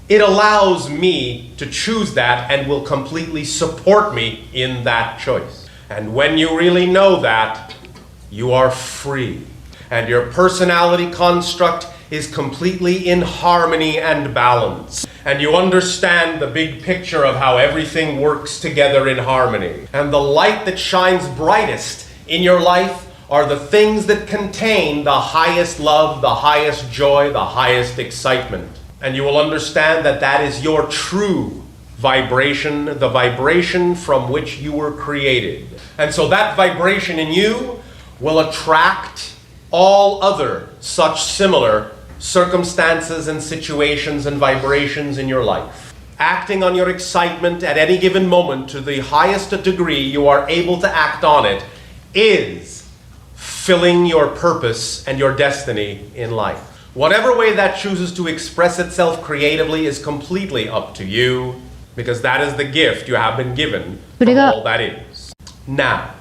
it allows me to choose that and will completely support me in that choice. And when you really know that, you are free, and your personality construct is completely in harmony and balance. And you understand the big picture of how everything works together in harmony. And the light that shines brightest in your life are the things that contain the highest love, the highest joy, the highest excitement. And you will understand that that is your true vibration, the vibration from which you were created. And so that vibration in you will attract all other such similar circumstances and situations and vibrations in your life. Acting on your excitement at any given moment to the highest degree you are able to act on it is filling your purpose and your destiny in life. Whatever way that chooses to express itself creatively is completely up to you, because that is the gift you have been given from all that is. Now,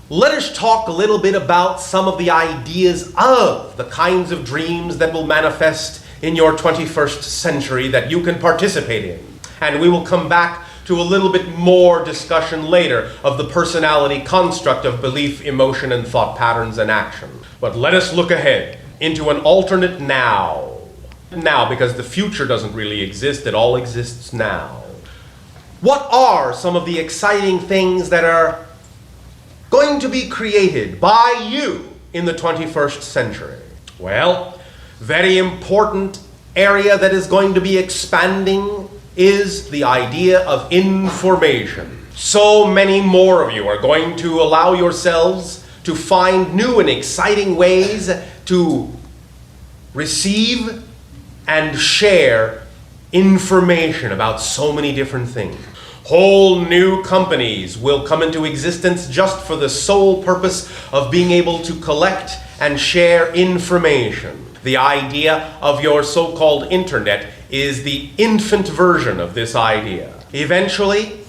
let us talk a little bit about some of the ideas of the kinds of dreams that will manifest in your 21st century that you can participate in. And we will come back to a little bit more discussion later of the personality construct of belief, emotion, and thought patterns and action. But let us look ahead into an alternate now. Now, because the future doesn't really exist, it all exists now. What are some of the exciting things that are going to be created by you in the 21st century? Well, very important area that is going to be expanding is the idea of information. So many more of you are going to allow yourselves to find new and exciting ways to receive and share information about so many different things. Whole new companies will come into existence just for the sole purpose of being able to collect and share information. The idea of your so-called internet is the infant version of this idea. Eventually,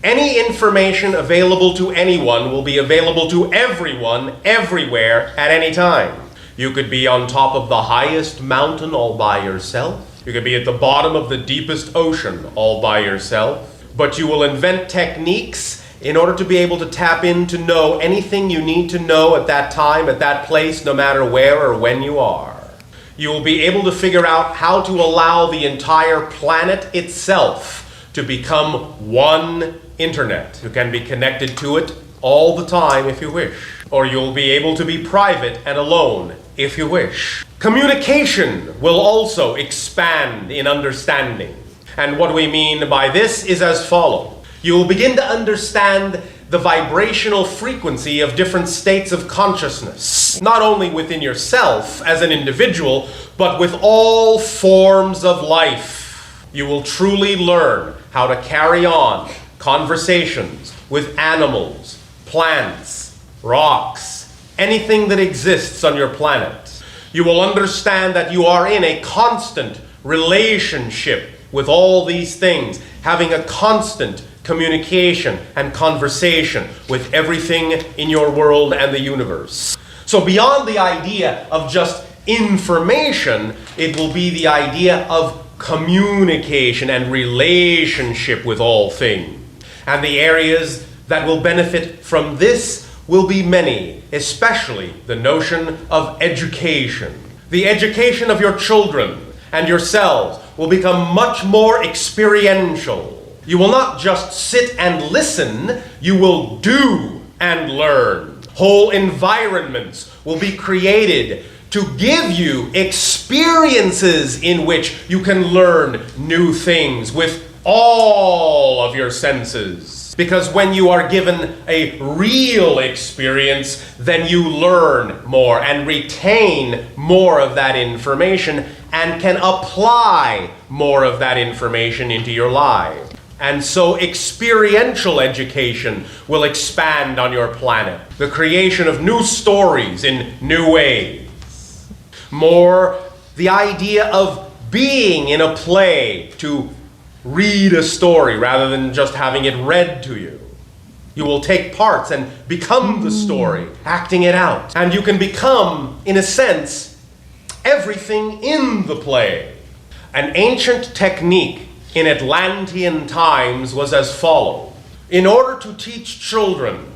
any information available to anyone will be available to everyone, everywhere, at any time. You could be on top of the highest mountain all by yourself. You could be at the bottom of the deepest ocean all by yourself. But you will invent techniques in order to be able to tap in to know anything you need to know at that time, at that place, no matter where or when you are. You will be able to figure out how to allow the entire planet itself to become one internet. You can be connected to it all the time if you wish. Or you'll be able to be private and alone if you wish. Communication will also expand in understanding. And what we mean by this is as follows. You will begin to understand the vibrational frequency of different states of consciousness, not only within yourself as an individual, but with all forms of life. You will truly learn how to carry on conversations with animals, plants, rocks, anything that exists on your planet. You will understand that you are in a constant relationship with all these things, having a constant communication and conversation with everything in your world and the universe. So beyond the idea of just information, it will be the idea of communication and relationship with all things. And the areas that will benefit from this will be many, especially the notion of education. The education of your children and yourselves will become much more experiential. You will not just sit and listen, you will do and learn. Whole environments will be created to give you experiences in which you can learn new things with all of your senses. Because when you are given a real experience, then you learn more and retain more of that information and can apply more of that information into your life. And so experiential education will expand on your planet. The creation of new stories in new ways. More the idea of being in a play, to read a story rather than just having it read to you. You will take parts and become the story, acting it out. And you can become, in a sense, everything in the play. An ancient technique in Atlantean times was as follows. In order to teach children,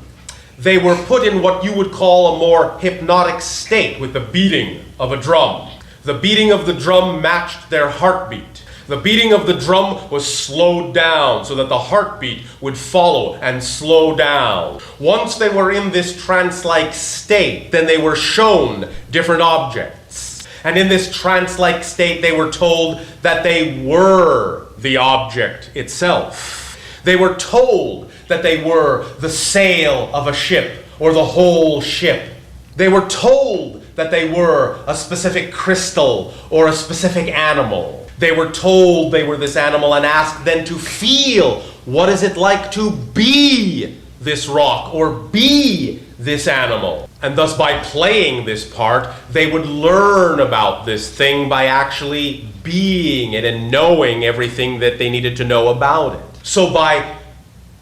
they were put in what you would call a more hypnotic state with the beating of a drum. The beating of the drum matched their heartbeat. The beating of the drum was slowed down so that the heartbeat would follow and slow down. Once they were in this trance-like state, then they were shown different objects. And in this trance-like state, they were told that they were the object itself. They were told that they were the sail of a ship or the whole ship. They were told that they were a specific crystal or a specific animal. They were told they were this animal and asked then to feel what is it like to be this rock or be this animal. And thus by playing this part, they would learn about this thing by actually being it and knowing everything that they needed to know about it. So by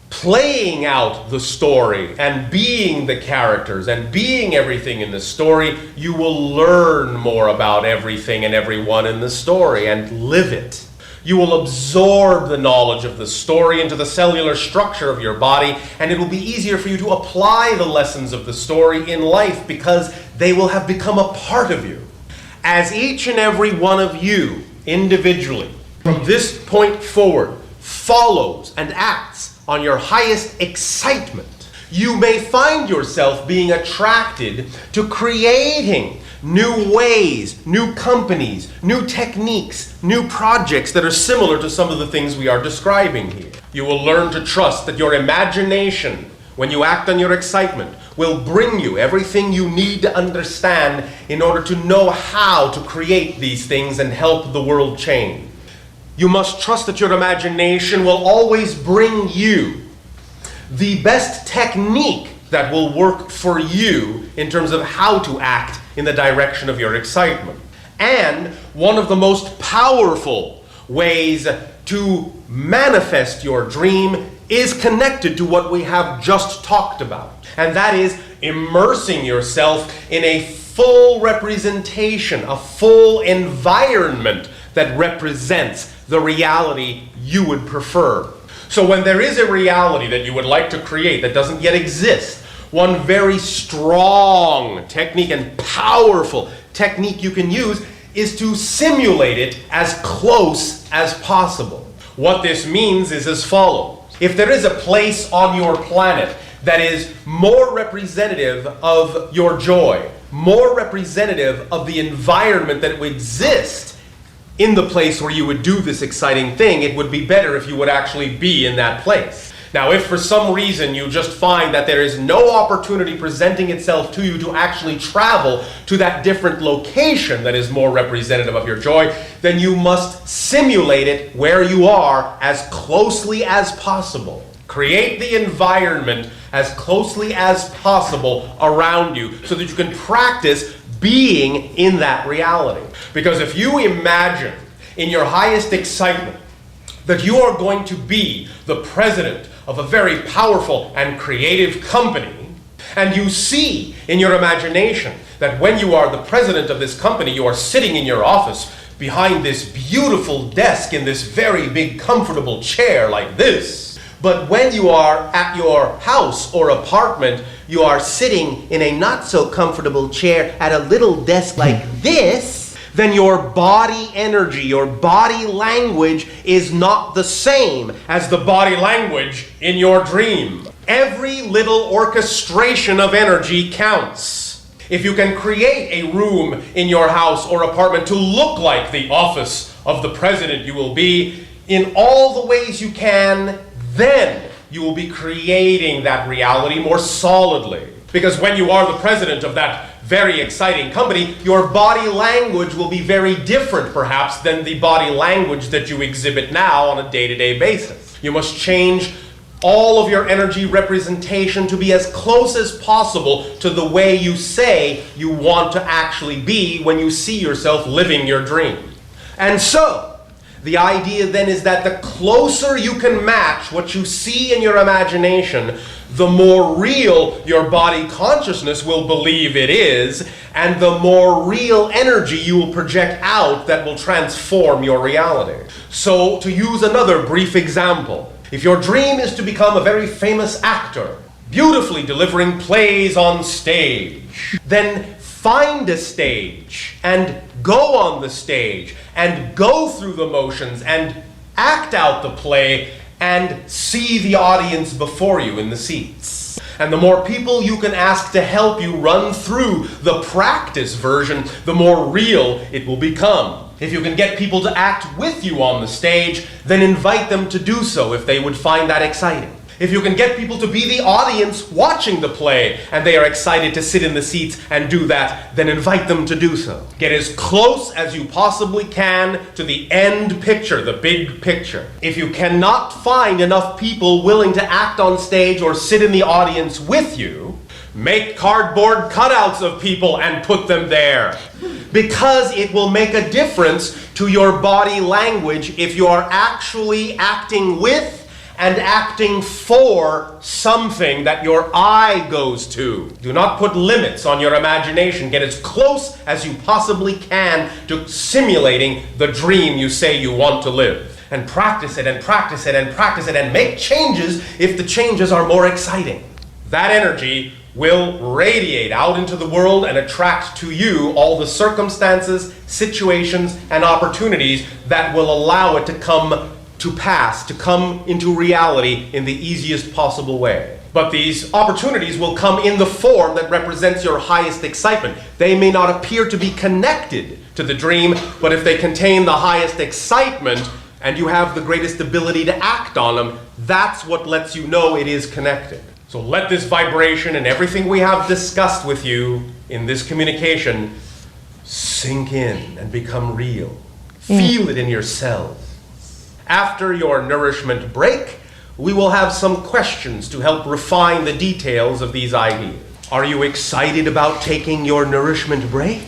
playing out the story and being the characters and being everything in the story, you will learn more about everything and everyone in the story and live it. You will absorb the knowledge of the story into the cellular structure of your body, and it will be easier for you to apply the lessons of the story in life because they will have become a part of you. As each and every one of you individually, from this point forward, follows and acts on your highest excitement, you may find yourself being attracted to creating new ways, new companies, new techniques, new projects that are similar to some of the things we are describing here. You will learn to trust that your imagination, when you act on your excitement, will bring you everything you need to understand in order to know how to create these things and help the world change. You must trust that your imagination will always bring you the best technique that will work for you in terms of how to act in the direction of your excitement. And one of the most powerful ways to manifest your dream is connected to what we have just talked about. And that is immersing yourself in a full representation, a full environment that represents the reality you would prefer. So when there is a reality that you would like to create that doesn't yet exist, one very strong technique and powerful technique you can use is to simulate it as close as possible. What this means is as follows. If there is a place on your planet that is more representative of your joy, more representative of the environment that would exist in the place where you would do this exciting thing, it would be better if you would actually be in that place. Now, if for some reason you just find that there is no opportunity presenting itself to you to actually travel to that different location that is more representative of your joy, then you must simulate it where you are as closely as possible. Create the environment as closely as possible around you so that you can practice being in that reality. Because if you imagine in your highest excitement that you are going to be the president of a very powerful and creative company, and you see in your imagination that when you are the president of this company, you are sitting in your office behind this beautiful desk in this very big comfortable chair like this. But when you are at your house or apartment, you are sitting in a not so comfortable chair at a little desk like this, then your body energy, your body language is not the same as the body language in your dream. Every little orchestration of energy counts. If you can create a room in your house or apartment to look like the office of the president you will be in all the ways you can, then you will be creating that reality more solidly. Because when you are the president of that very exciting company, your body language will be very different, perhaps, than the body language that you exhibit now on a day-to-day basis. You must change all of your energy representation to be as close as possible to the way you say you want to actually be when you see yourself living your dream. And so, the idea then is that the closer you can match what you see in your imagination, the more real your body consciousness will believe it is, and the more real energy you will project out that will transform your reality. So, to use another brief example, if your dream is to become a very famous actor, beautifully delivering plays on stage, then find a stage and go on the stage and go through the motions and act out the play and see the audience before you in the seats. And the more people you can ask to help you run through the practice version, the more real it will become. If you can get people to act with you on the stage, then invite them to do so if they would find that exciting. If you can get people to be the audience watching the play and they are excited to sit in the seats and do that, then invite them to do so. Get as close as you possibly can to the end picture, the big picture. If you cannot find enough people willing to act on stage or sit in the audience with you, make cardboard cutouts of people and put them there. Because it will make a difference to your body language if you are actually acting with and acting for something that your eye goes to. Do not put limits on your imagination. Get as close as you possibly can to simulating the dream you say you want to live. And practice it and practice it and practice it and make changes if the changes are more exciting. That energy will radiate out into the world and attract to you all the circumstances, situations, and opportunities that will allow it to come to pass, to come into reality in the easiest possible way. But these opportunities will come in the form that represents your highest excitement. They may not appear to be connected to the dream, but if they contain the highest excitement and you have the greatest ability to act on them, that's what lets you know it is connected. So let this vibration and everything we have discussed with you in this communication sink in and become real. Feel it in your cells. After your nourishment break, we will have some questions to help refine the details of these ideas. Are you excited about taking your nourishment break?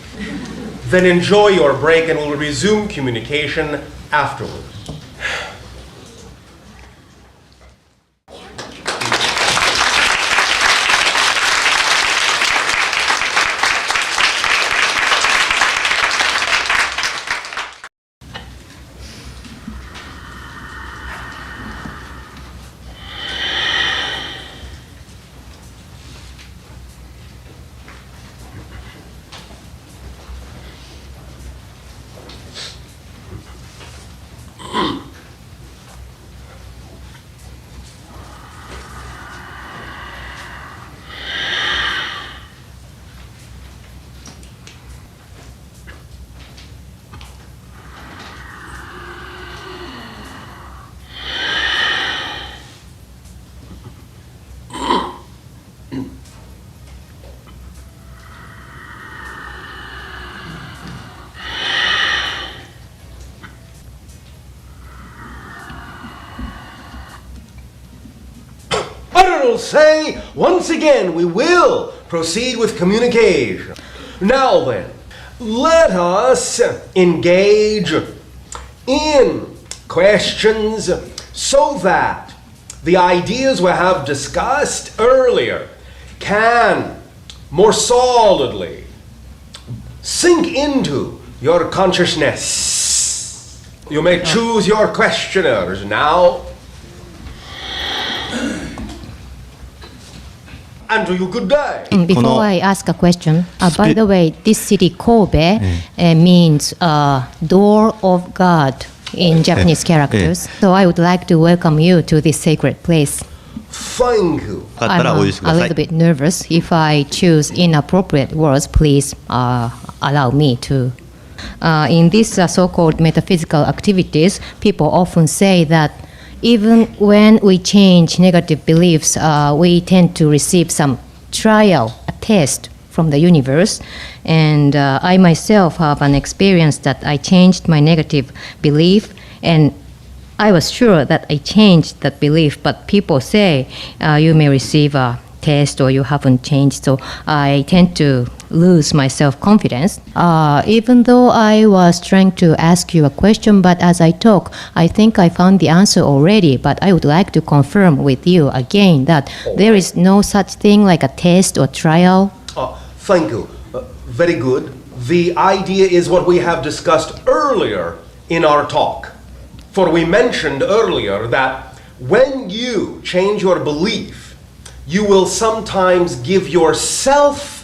Then enjoy your break and we'll resume communication afterwards. I will say, once again, we will proceed with communication. Now then, let us engage in questions so that the ideas we have discussed earlier can more solidly sink into your consciousness. You may choose your questioners now. And to you, good day. Before I ask a question, by the way, this city Kobe means door of God in Japanese characters. So I would like to welcome you to this sacred place. Thank you. I'm a little bit nervous. If I choose inappropriate words, please allow me to. In these so-called metaphysical activities, people often say that even when we change negative beliefs, we tend to receive some trial, a test from the universe. And I myself have an experience that I changed my negative belief, and I was sure that I changed that belief, but people say you may receive a test or you haven't changed, so I tend to lose my self-confidence. Even though I was trying to ask you a question, but as I talk, I think I found the answer already, but I would like to confirm with you again that there is no such thing like a test or trial. Thank you. Very good. The idea is what we have discussed earlier in our talk. For we mentioned earlier that when you change your belief, you will sometimes give yourself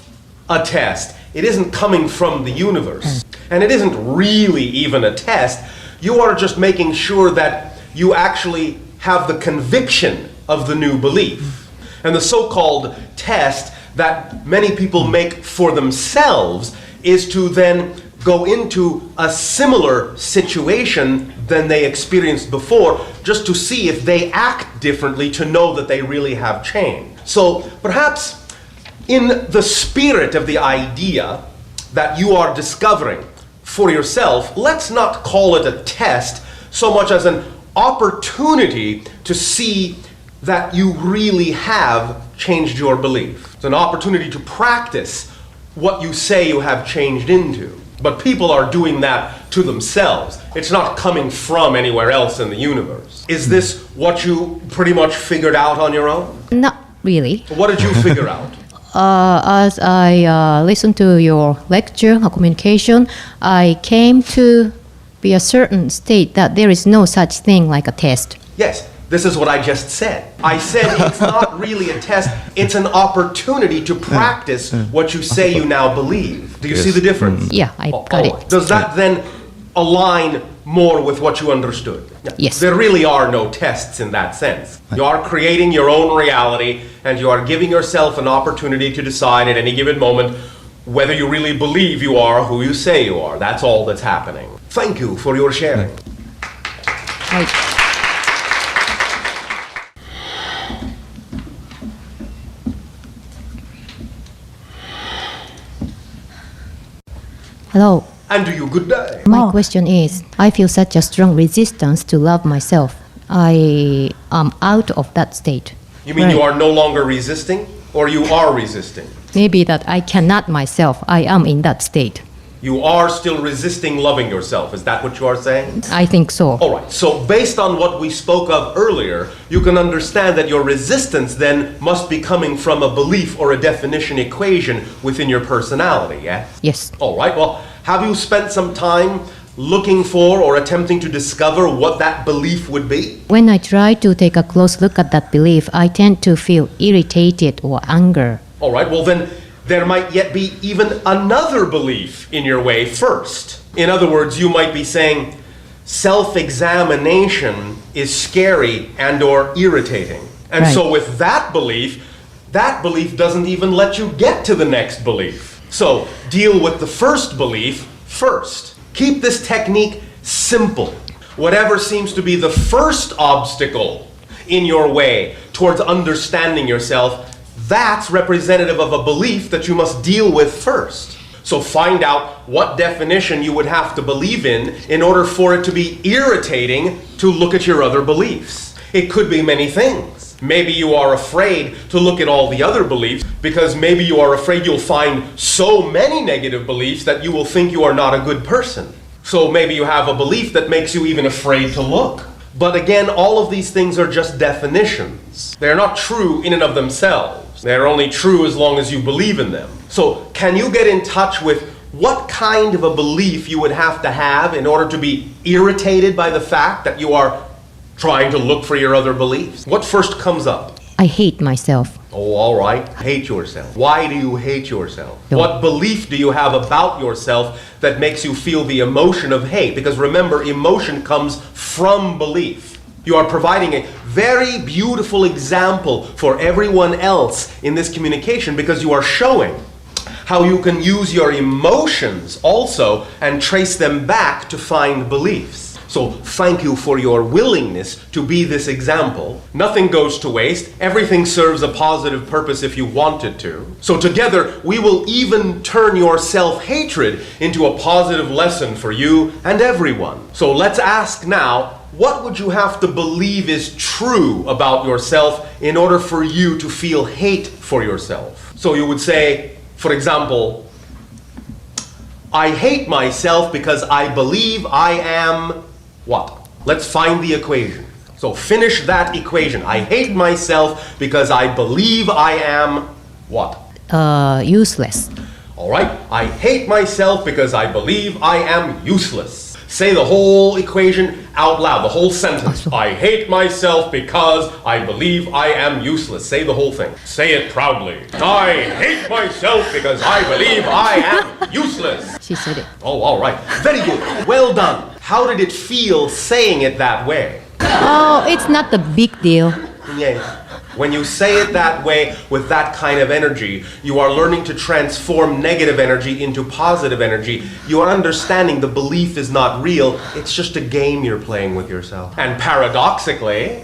a test. It isn't coming from the universe. And it isn't really even a test. You are just making sure that you actually have the conviction of the new belief. And the so-called test that many people make for themselves is to then go into a similar situation than they experienced before, just to see if they act differently, to know that they really have changed. So perhaps in the spirit of the idea that you are discovering for yourself, let's not call it a test so much as an opportunity to see that you really have changed your belief. It's an opportunity to practice what you say you have changed into. But people are doing that to themselves. It's not coming from anywhere else in the universe. Is this what you pretty much figured out on your own? Not really. What did you figure out? As I listened to your lecture, communication, I came to be a certain state that there is no such thing like a test. Yes, this is what I just said. I said it's not really a test, it's an opportunity to practice what you say you now believe. Do you see the difference? Yeah, I got it. Does that then align more with what you understood? Yes. There really are no tests in that sense. You are creating your own reality, and you are giving yourself an opportunity to decide at any given moment whether you really believe you are who you say you are. That's all that's happening. Thank you for your sharing. Right. Hello. And to you, good day. My question is, I feel such a strong resistance to love myself. I am out of that state. You mean you are no longer resisting, or you are resisting? Maybe that I cannot myself. I am in that state. You are still resisting loving yourself. Is that what you are saying? I think so. All right. So based on what we spoke of earlier, you can understand that your resistance then must be coming from a belief or a definition equation within your personality, yeah? Yes. All right. Well, have you spent some time looking for or attempting to discover what that belief would be? When I try to take a close look at that belief, I tend to feel irritated or anger. All right. Well, then there might yet be even another belief in your way first. In other words, you might be saying, self-examination is scary and or irritating. And so with that belief doesn't even let you get to the next belief. So deal with the first belief first. Keep this technique simple. Whatever seems to be the first obstacle in your way towards understanding yourself, that's representative of a belief that you must deal with first. So find out what definition you would have to believe in order for it to be irritating to look at your other beliefs. It could be many things. Maybe you are afraid to look at all the other beliefs because maybe you are afraid you'll find so many negative beliefs that you will think you are not a good person. So maybe you have a belief that makes you even afraid to look. But again, all of these things are just definitions. They're not true in and of themselves. They're only true as long as you believe in them. So can you get in touch with what kind of a belief you would have to have in order to be irritated by the fact that you are trying to look for your other beliefs? What first comes up? I hate myself. Oh, all right. Hate yourself. Why do you hate yourself? No. What belief do you have about yourself that makes you feel the emotion of hate? Because remember, emotion comes from belief. You are providing a very beautiful example for everyone else in this communication because you are showing how you can use your emotions also and trace them back to find beliefs. So thank you for your willingness to be this example. Nothing goes to waste. Everything serves a positive purpose if you want it to. So together we will even turn your self-hatred into a positive lesson for you and everyone. So let's ask now, what would you have to believe is true about yourself in order for you to feel hate for yourself? So you would say, for example, I hate myself because I believe I am what? Let's find the equation. So finish that equation. I hate myself because I believe I am what? Useless. All right. I hate myself because I believe I am useless. Say the whole equation out loud, the whole sentence. I hate myself because I believe I am useless. Say the whole thing. Say it proudly. I hate myself because I believe I am useless. She said it. Oh, all right. Very good. Well done. How did it feel saying it that way? Oh, it's not a big deal. Yes. When you say it that way, with that kind of energy, you are learning to transform negative energy into positive energy. You are understanding the belief is not real. It's just a game you're playing with yourself. And paradoxically,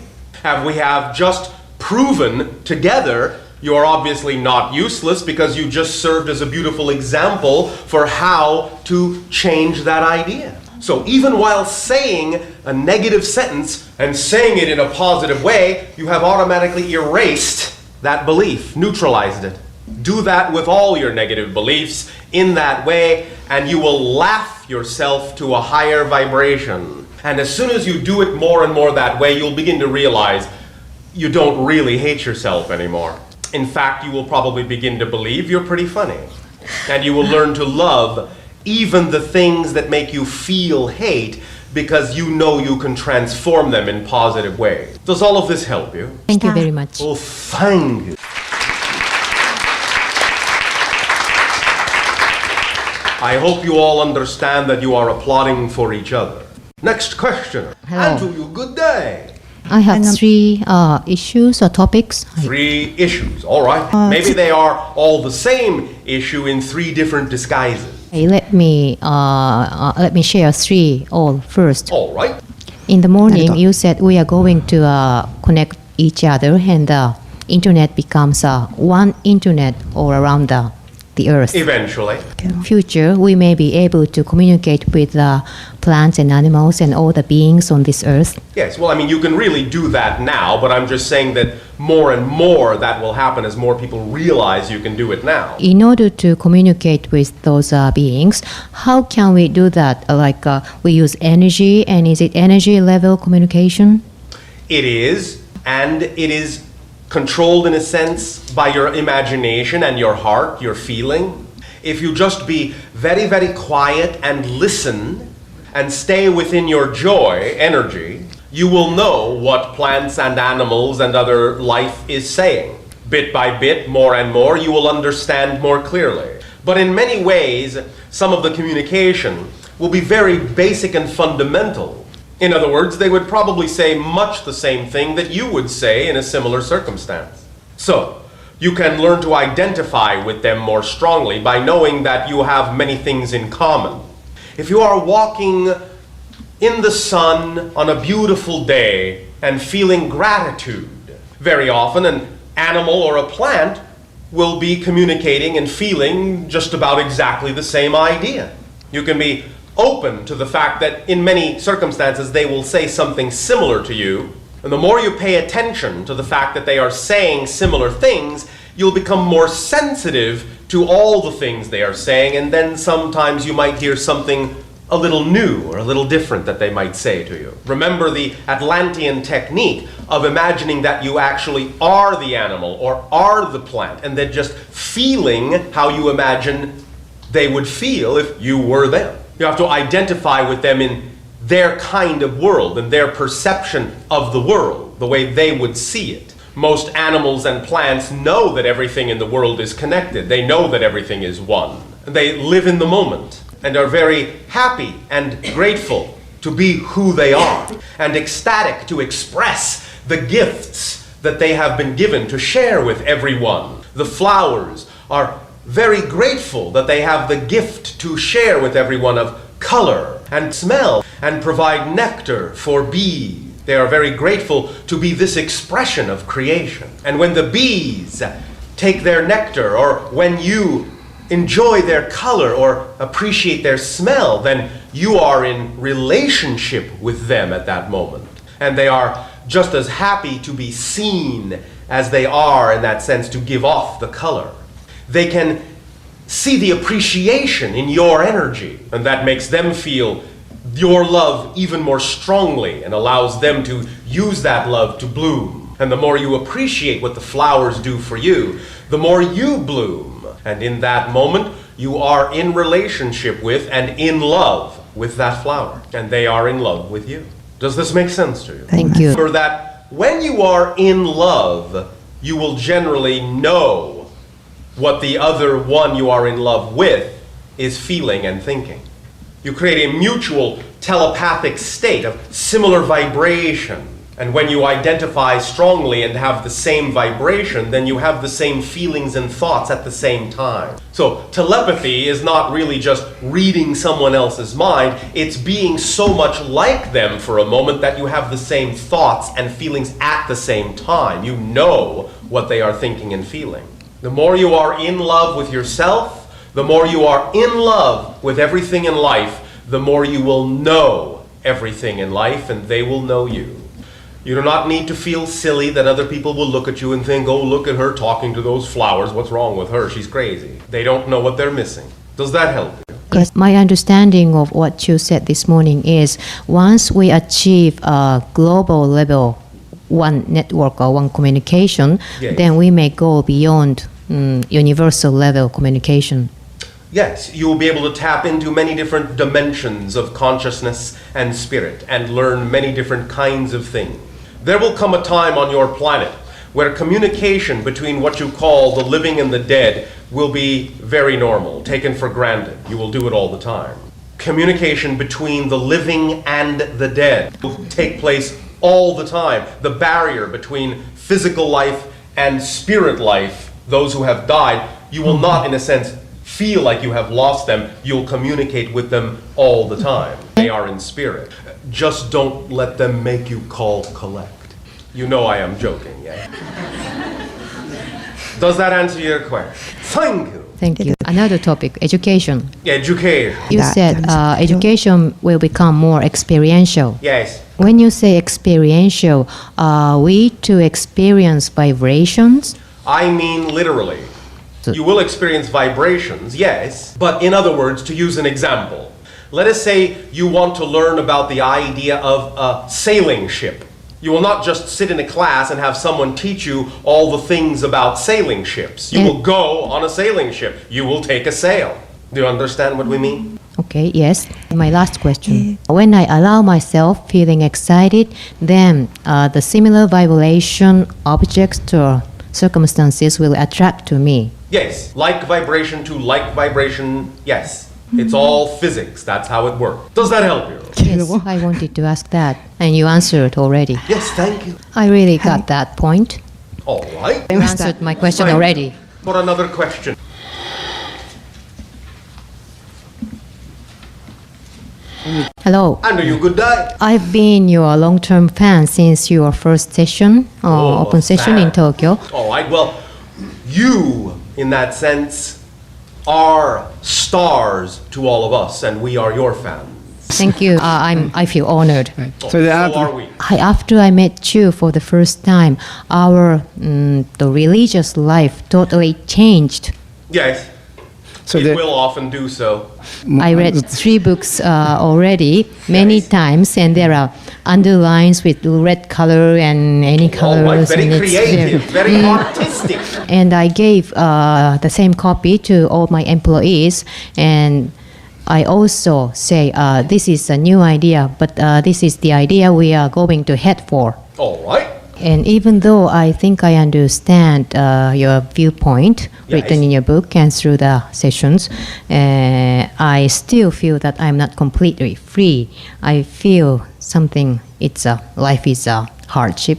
we have just proven together you're obviously not useless because you just served as a beautiful example for how to change that idea. So even while saying a negative sentence and saying it in a positive way, you have automatically erased that belief, neutralized it. Do that with all your negative beliefs in that way, and you will laugh yourself to a higher vibration. And as soon as you do it more and more that way, you'll begin to realize you don't really hate yourself anymore. In fact, you will probably begin to believe you're pretty funny. And you will learn to love even the things that make you feel hate, because you know you can transform them in positive ways. Does all of this help you? Thank you very much. Oh, thank you. I hope you all understand that you are applauding for each other. Next question. Hello. Andrew, good day. I have three issues or topics. 3 issues, all right. Maybe they are all the same issue in 3 different disguises. Hey, let me share 3 all first. All right. In the morning, you said we are going to connect each other, and the internet becomes one internet all around the earth. Eventually. In future, we may be able to communicate with plants and animals and all the beings on this earth. Yes, well, I mean, you can really do that now, but I'm just saying that more and more that will happen as more people realize you can do it now. In order to communicate with those beings, how can we do that? We use energy, and is it energy level communication? It is, and it is controlled in a sense by your imagination and your heart, your feeling. If you just be very, very quiet and listen and stay within your joy, energy, you will know what plants and animals and other life is saying. Bit by bit, more and more, you will understand more clearly. But in many ways, some of the communication will be very basic and fundamental. In other words, they would probably say much the same thing that you would say in a similar circumstance. So, you can learn to identify with them more strongly by knowing that you have many things in common. If you are walking in the sun on a beautiful day and feeling gratitude, very often an animal or a plant will be communicating and feeling just about exactly the same idea. You can be open to the fact that in many circumstances they will say something similar to you, and the more you pay attention to the fact that they are saying similar things, you'll become more sensitive to all the things they are saying, and then sometimes you might hear something a little new or a little different that they might say to you. Remember the Atlantean technique of imagining that you actually are the animal or are the plant, and then just feeling how you imagine they would feel if you were them. You have to identify with them in their kind of world and their perception of the world, the way they would see it. Most animals and plants know that everything in the world is connected. They know that everything is one. They live in the moment and are very happy and grateful to be who they are, and ecstatic to express the gifts that they have been given to share with everyone. The flowers are very grateful that they have the gift to share with everyone of color and smell and provide nectar for bees. They are very grateful to be this expression of creation. And when the bees take their nectar, or when you enjoy their color or appreciate their smell, then you are in relationship with them at that moment. And they are just as happy to be seen as they are, in that sense, to give off the color. They can see the appreciation in your energy, and that makes them feel your love even more strongly and allows them to use that love to bloom. And the more you appreciate what the flowers do for you, the more you bloom. And in that moment, you are in relationship with and in love with that flower, and they are in love with you. Does this make sense to you? Thank you. For that, when you are in love, you will generally know what the other one you are in love with is feeling and thinking. You create a mutual telepathic state of similar vibration. And when you identify strongly and have the same vibration, then you have the same feelings and thoughts at the same time. So telepathy is not really just reading someone else's mind, it's being so much like them for a moment that you have the same thoughts and feelings at the same time. You know what they are thinking and feeling. The more you are in love with yourself, the more you are in love with everything in life, the more you will know everything in life and they will know you. You do not need to feel silly that other people will look at you and think, oh, look at her talking to those flowers. What's wrong with her? She's crazy. They don't know what they're missing. Does that help you? Yes, my understanding of what you said this morning is once we achieve a global level, one network or one communication, Yes. then we may go beyond universal level communication. Yes, you will be able to tap into many different dimensions of consciousness and spirit and learn many different kinds of things. There will come a time on your planet where communication between what you call the living and the dead will be very normal, taken for granted. You will do it all the time. Communication between the living and the dead will take place all the time. The barrier between physical life and spirit life, those who have died, you will not, in a sense, feel like you have lost them. You'll communicate with them all the time. They are in spirit. Just don't let them make you call collect. You know I am joking, yeah? Does that answer your question? Thank you. Thank you. Another topic, education. Education. You said education will become more experiential. Yes. When you say experiential, are we to experience vibrations? I mean literally. You will experience vibrations, yes, but in other words, to use an example, let us say you want to learn about the idea of a sailing ship. You will not just sit in a class and have someone teach you all the things about sailing ships. You will go on a sailing ship. You will take a sail. Do you understand what we mean? Okay, yes. My last question. When I allow myself feeling excited, then the similar vibration objects or circumstances will attract to me. Yes, like vibration to like vibration, yes. It's all physics, that's how it works. Does that help you? Yes, I wanted to ask that, and you answered already. Yes, thank you. I really got that point. All right. You answered my question Fine. already. For another question. Hello. Andrew, you good day? I've been your long-term fan since your first session, open session in Tokyo. All right, well, you, in that sense, are stars to all of us, and we are your fans. Thank you. I feel honored. So are we. After I met you for the first time, our the religious life totally changed. Yes, it will often do so. I read 3 books already many times, and there are underlines with red color and any colors. All right, very and it's creative, very artistic. And I gave the same copy to all my employees, and I also say this is a new idea, but this is the idea we are going to head for. All right. And even though I think I understand your viewpoint written in your book and through the sessions, I still feel that I'm not completely free. I feel something, life is a hardship.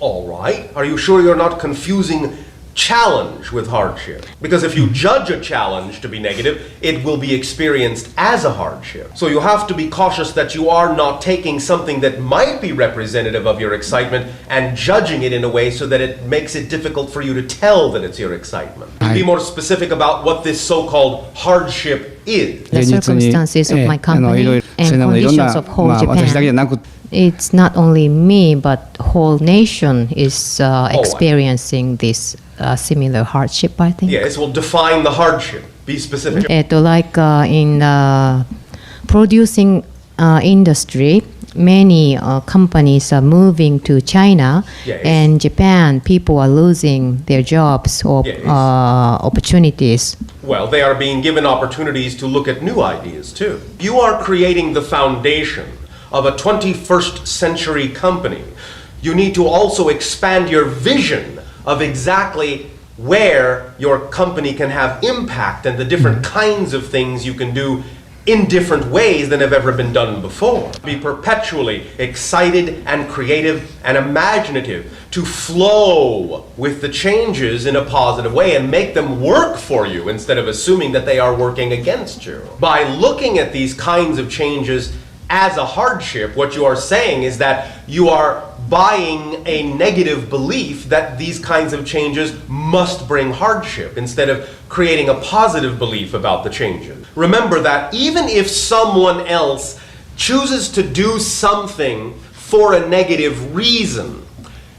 All right. Are you sure you're not confusing challenge with hardship? Because if you judge a challenge to be negative, it will be experienced as a hardship. So you have to be cautious that you are not taking something that might be representative of your excitement and judging it in a way so that it makes it difficult for you to tell that it's your excitement. Be more specific about what this so-called hardship is. The circumstances of my company and conditions of whole Japan. It's not only me, but whole nation is experiencing this similar hardship, I think. Yes, well, define the hardship. Be specific. Like in producing industry, many companies are moving to China, Yes. and Japan, people are losing their jobs or Yes. opportunities. Well, they are being given opportunities to look at new ideas too. You are creating the foundation of a 21st century company. You need to also expand your vision of exactly where your company can have impact and the different kinds of things you can do in different ways than have ever been done before. Be perpetually excited and creative and imaginative to flow with the changes in a positive way and make them work for you instead of assuming that they are working against you. By looking at these kinds of changes as a hardship, what you are saying is that you are buying a negative belief that these kinds of changes must bring hardship instead of creating a positive belief about the changes. Remember that even if someone else chooses to do something for a negative reason,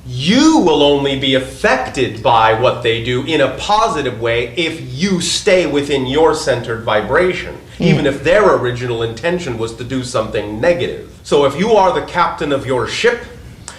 you will only be affected by what they do in a positive way if you stay within your centered vibration, even if their original intention was to do something negative. So if you are the captain of your ship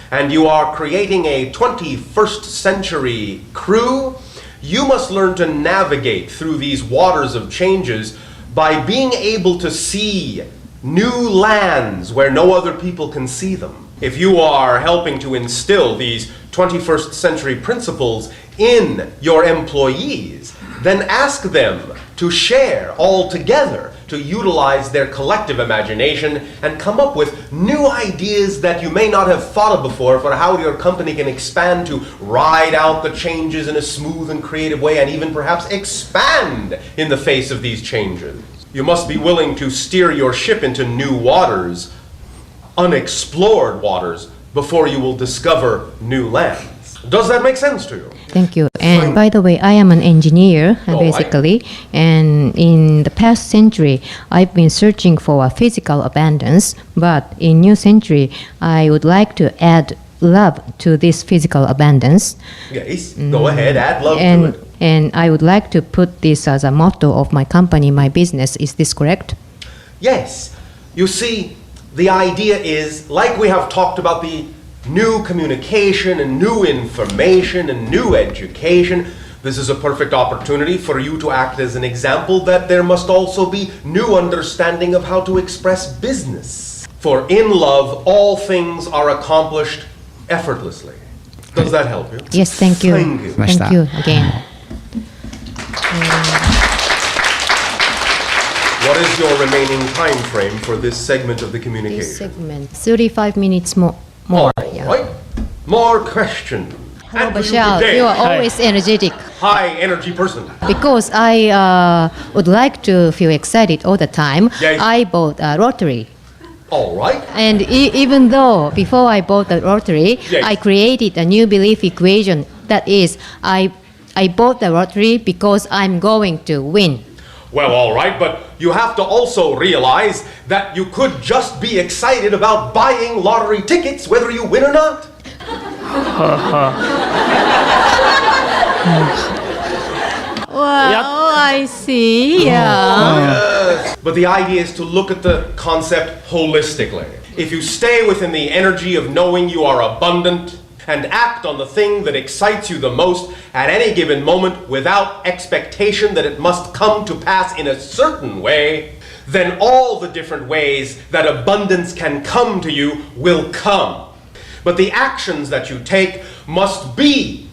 and you are creating a 21st century crew, you must learn to navigate through these waters of changes by being able to see new lands where no other people can see them. If you are helping to instill these 21st century principles in your employees, then ask them to share all together, to utilize their collective imagination and come up with new ideas that you may not have thought of before for how your company can expand to ride out the changes in a smooth and creative way and even perhaps expand in the face of these changes. You must be willing to steer your ship into new waters, unexplored waters, before you will discover new lands. Does that make sense to you? Thank you. And by the way, I am an engineer, basically. And in the past century, I've been searching for a physical abundance. But in new century, I would like to add love to this physical abundance. Yes, go ahead, add love to it. And I would like to put this as a motto of my company, my business. Is this correct? Yes. You see, the idea is, like we have talked about the new communication and new information and new education, this is a perfect opportunity for you to act as an example that there must also be new understanding of how to express business. For in love, all things are accomplished effortlessly. Does that help you? Yes, thank you. Thank you. Thank you again. What is your remaining time frame for this segment of the communication? This segment, 35 minutes more. Yeah. Right. More questions. Hello, And for you Bashar. today, You are always energetic. high energy person. Because I would like to feel excited all the time, Yes. I bought a lottery. All right. And even though before I bought the lottery, Yes. I created a new belief equation. That is, I bought the lottery because I'm going to win. Well, all right, but you have to also realize that you could just be excited about buying lottery tickets whether you win or not. Well, I see. Yeah. But the idea is to look at the concept holistically. If you stay within the energy of knowing you are abundant and act on the thing that excites you the most at any given moment without expectation that it must come to pass in a certain way, then all the different ways that abundance can come to you will come. But the actions that you take must be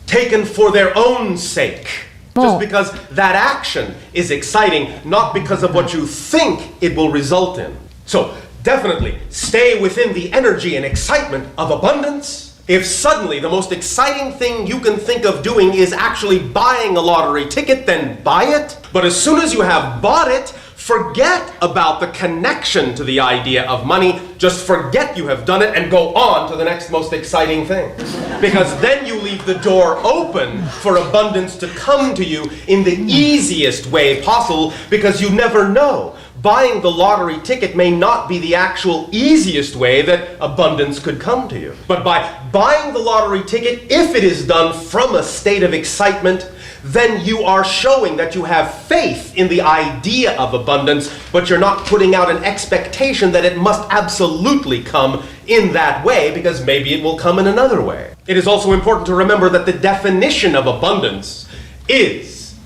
taken for their own sake. Just because that action is exciting, not because of what you think it will result in. So definitely stay within the energy and excitement of abundance. If suddenly the most exciting thing you can think of doing is actually buying a lottery ticket, then buy it. But as soon as you have bought it, forget about the connection to the idea of money. Just forget you have done it and go on to the next most exciting thing. Because then you leave the door open for abundance to come to you in the easiest way possible, because you never know. Buying the lottery ticket may not be the actual easiest way that abundance could come to you. But by buying the lottery ticket, if it is done from a state of excitement, then you are showing that you have faith in the idea of abundance, but you're not putting out an expectation that it must absolutely come in that way, because maybe it will come in another way. It is also important to remember that the definition of abundance is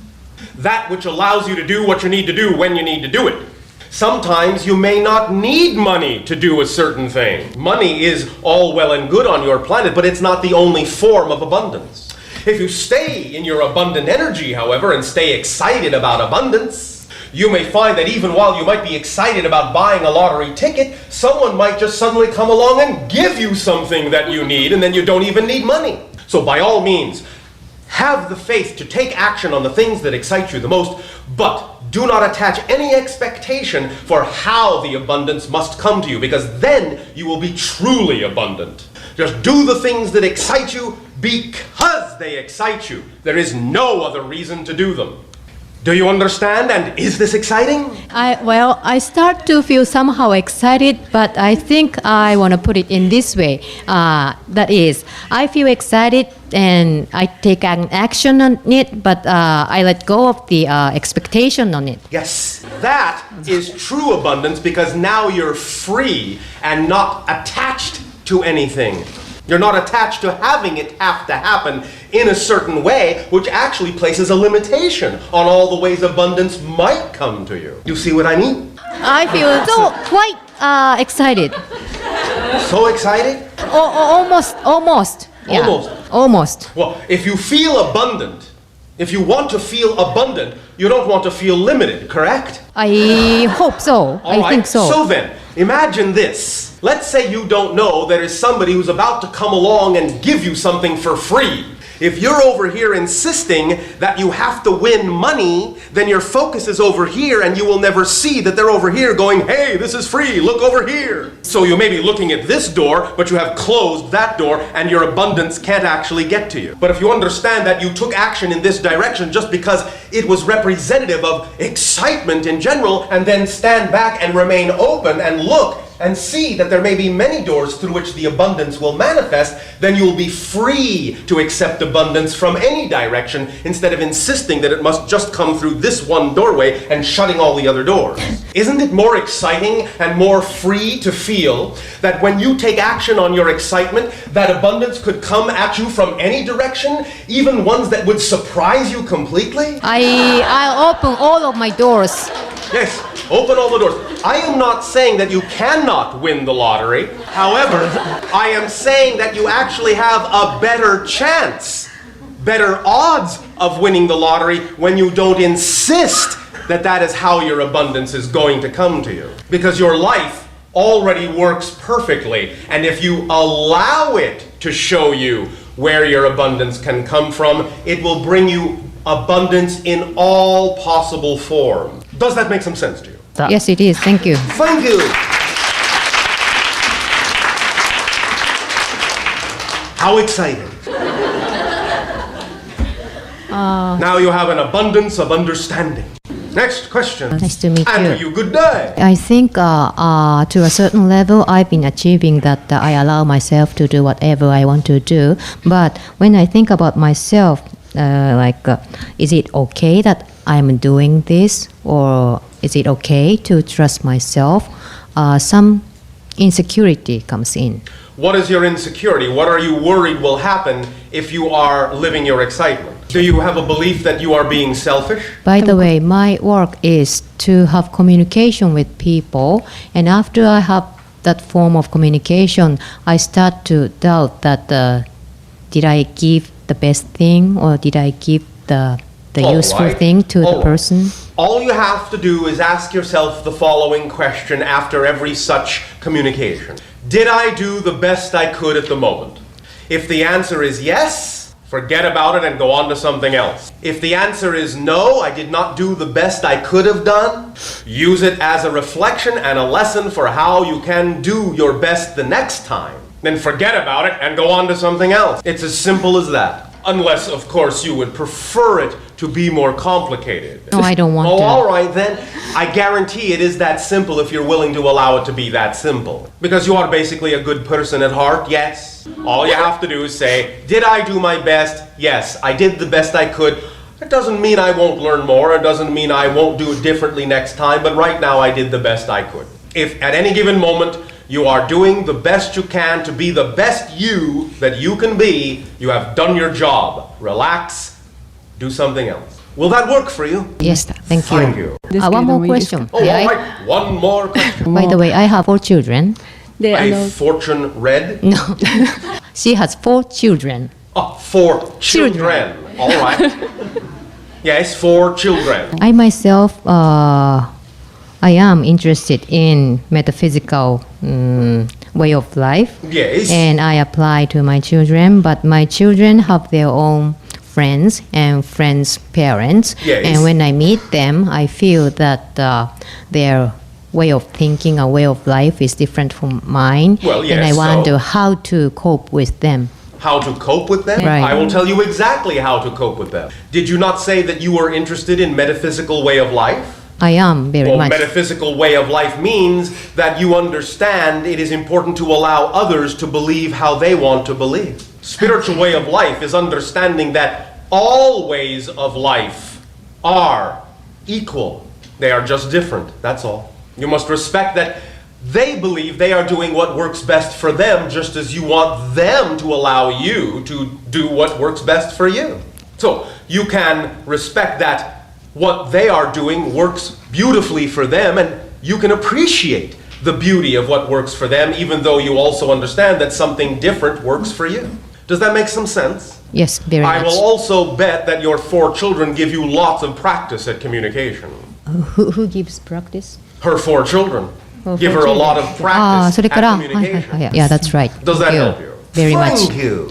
that which allows you to do what you need to do when you need to do it. Sometimes you may not need money to do a certain thing. Money is all well and good on your planet, but it's not the only form of abundance. If you stay in your abundant energy, however, and stay excited about abundance, you may find that even while you might be excited about buying a lottery ticket, someone might just suddenly come along and give you something that you need, and then you don't even need money. So by all means, have the faith to take action on the things that excite you the most, but do not attach any expectation for how the abundance must come to you, because then you will be truly abundant. Just do the things that excite you because they excite you. There is no other reason to do them. Do you understand? And is this exciting? I start to feel somehow excited, but I think I want to put it in this way. That is, I feel excited and I take an action on it, but I let go of the expectation on it. Yes, that is true abundance, because now you're free and not attached to anything. You're not attached to having it have to happen in a certain way, which actually places a limitation on all the ways abundance might come to you. You see what I mean? I feel so quite excited. So excited? Almost. Yeah. Almost. Well, if you feel abundant, if you want to feel abundant, you don't want to feel limited, correct? I hope so. I think so. So then, imagine this. Let's say you don't know there is somebody who's about to come along and give you something for free. If you're over here insisting that you have to win money, then your focus is over here and you will never see that they're over here going, hey, this is free, look over here. So you may be looking at this door, but you have closed that door and your abundance can't actually get to you. But if you understand that you took action in this direction just because it was representative of excitement in general, and then stand back and remain open and look and see that there may be many doors through which the abundance will manifest, then you'll be free to accept abundance from any direction instead of insisting that it must just come through this one doorway and shutting all the other doors. Isn't it more exciting and more free to feel that when you take action on your excitement, that abundance could come at you from any direction, even ones that would surprise you completely? I'll open all of my doors. Yes, open all the doors. I am not saying that you cannot win the lottery. However, I am saying that you actually have a better chance, better odds of winning the lottery when you don't insist that that is how your abundance is going to come to you. Because your life already works perfectly, and if you allow it to show you where your abundance can come from, it will bring you abundance in all possible forms. Does that make some sense to you? Yes, it is. Thank you. Thank you. How exciting. Now you have an abundance of understanding. Next question. Nice to meet and you. Good day. I think to a certain level, I've been achieving that I allow myself to do whatever I want to do. But when I think about myself, is it okay that I'm doing this, or is it okay to trust myself? Some insecurity comes in. What is your insecurity? What are you worried will happen if you are living your excitement? Do you have a belief that you are being selfish? By the way, my work is to have communication with people, and after I have that form of communication, I start to doubt that did I give the best thing, or did I give the useful thing to the person? All you have to do is ask yourself the following question after every such communication. Did I do the best I could at the moment? If the answer is yes, forget about it and go on to something else. If the answer is no, I did not do the best I could have done, use it as a reflection and a lesson for how you can do your best the next time. Then forget about it and go on to something else. It's as simple as that. Unless, of course, you would prefer it to be more complicated. No, I don't want to. Oh, all right, then. I guarantee it is that simple if you're willing to allow it to be that simple. Because you are basically a good person at heart, yes. All you have to do is say, did I do my best? Yes, I did the best I could. It doesn't mean I won't learn more. It doesn't mean I won't do it differently next time, but right now I did the best I could. If at any given moment you are doing the best you can to be the best you that you can be, you have done your job. Relax, do something else. Will that work for you? Yes, thank you. Thank you. One more question. Oh, all right. One more question. By the way, I have 4 children. A fortune read? No, she has 4 children. Oh, 4 children. All right. Yes, 4 children. I myself, I am interested in metaphysical way of life. Yes. And I apply to my children, but my children have their own friends and friends' parents. Yes. And when I meet them, I feel that their way of thinking or way of life is different from mine. Well, yes, and I so- wonder how to cope with them. How to cope with them? Right. I will tell you exactly how to cope with them. Did you not say that you were interested in metaphysical way of life? I am very Well, much. metaphysical way of life means that you understand it is important to allow others to believe how they want to believe. Spiritual way of life is understanding that all ways of life are equal. They are just different, that's all. You must respect that they believe they are doing what works best for them, just as you want them to allow you to do what works best for you. So you can respect that what they are doing works beautifully for them, and you can appreciate the beauty of what works for them, even though you also understand that something different works for you. Does that make some sense? Yes, very I much. will also bet that your 4 children give you lots of practice at communication. Who gives practice? Her 4 children. Oh, Give 4 her a children. lot of ああ、 practice それ at から、communication. Yeah, that's right. Does that Thank you help you? very much. Thank you.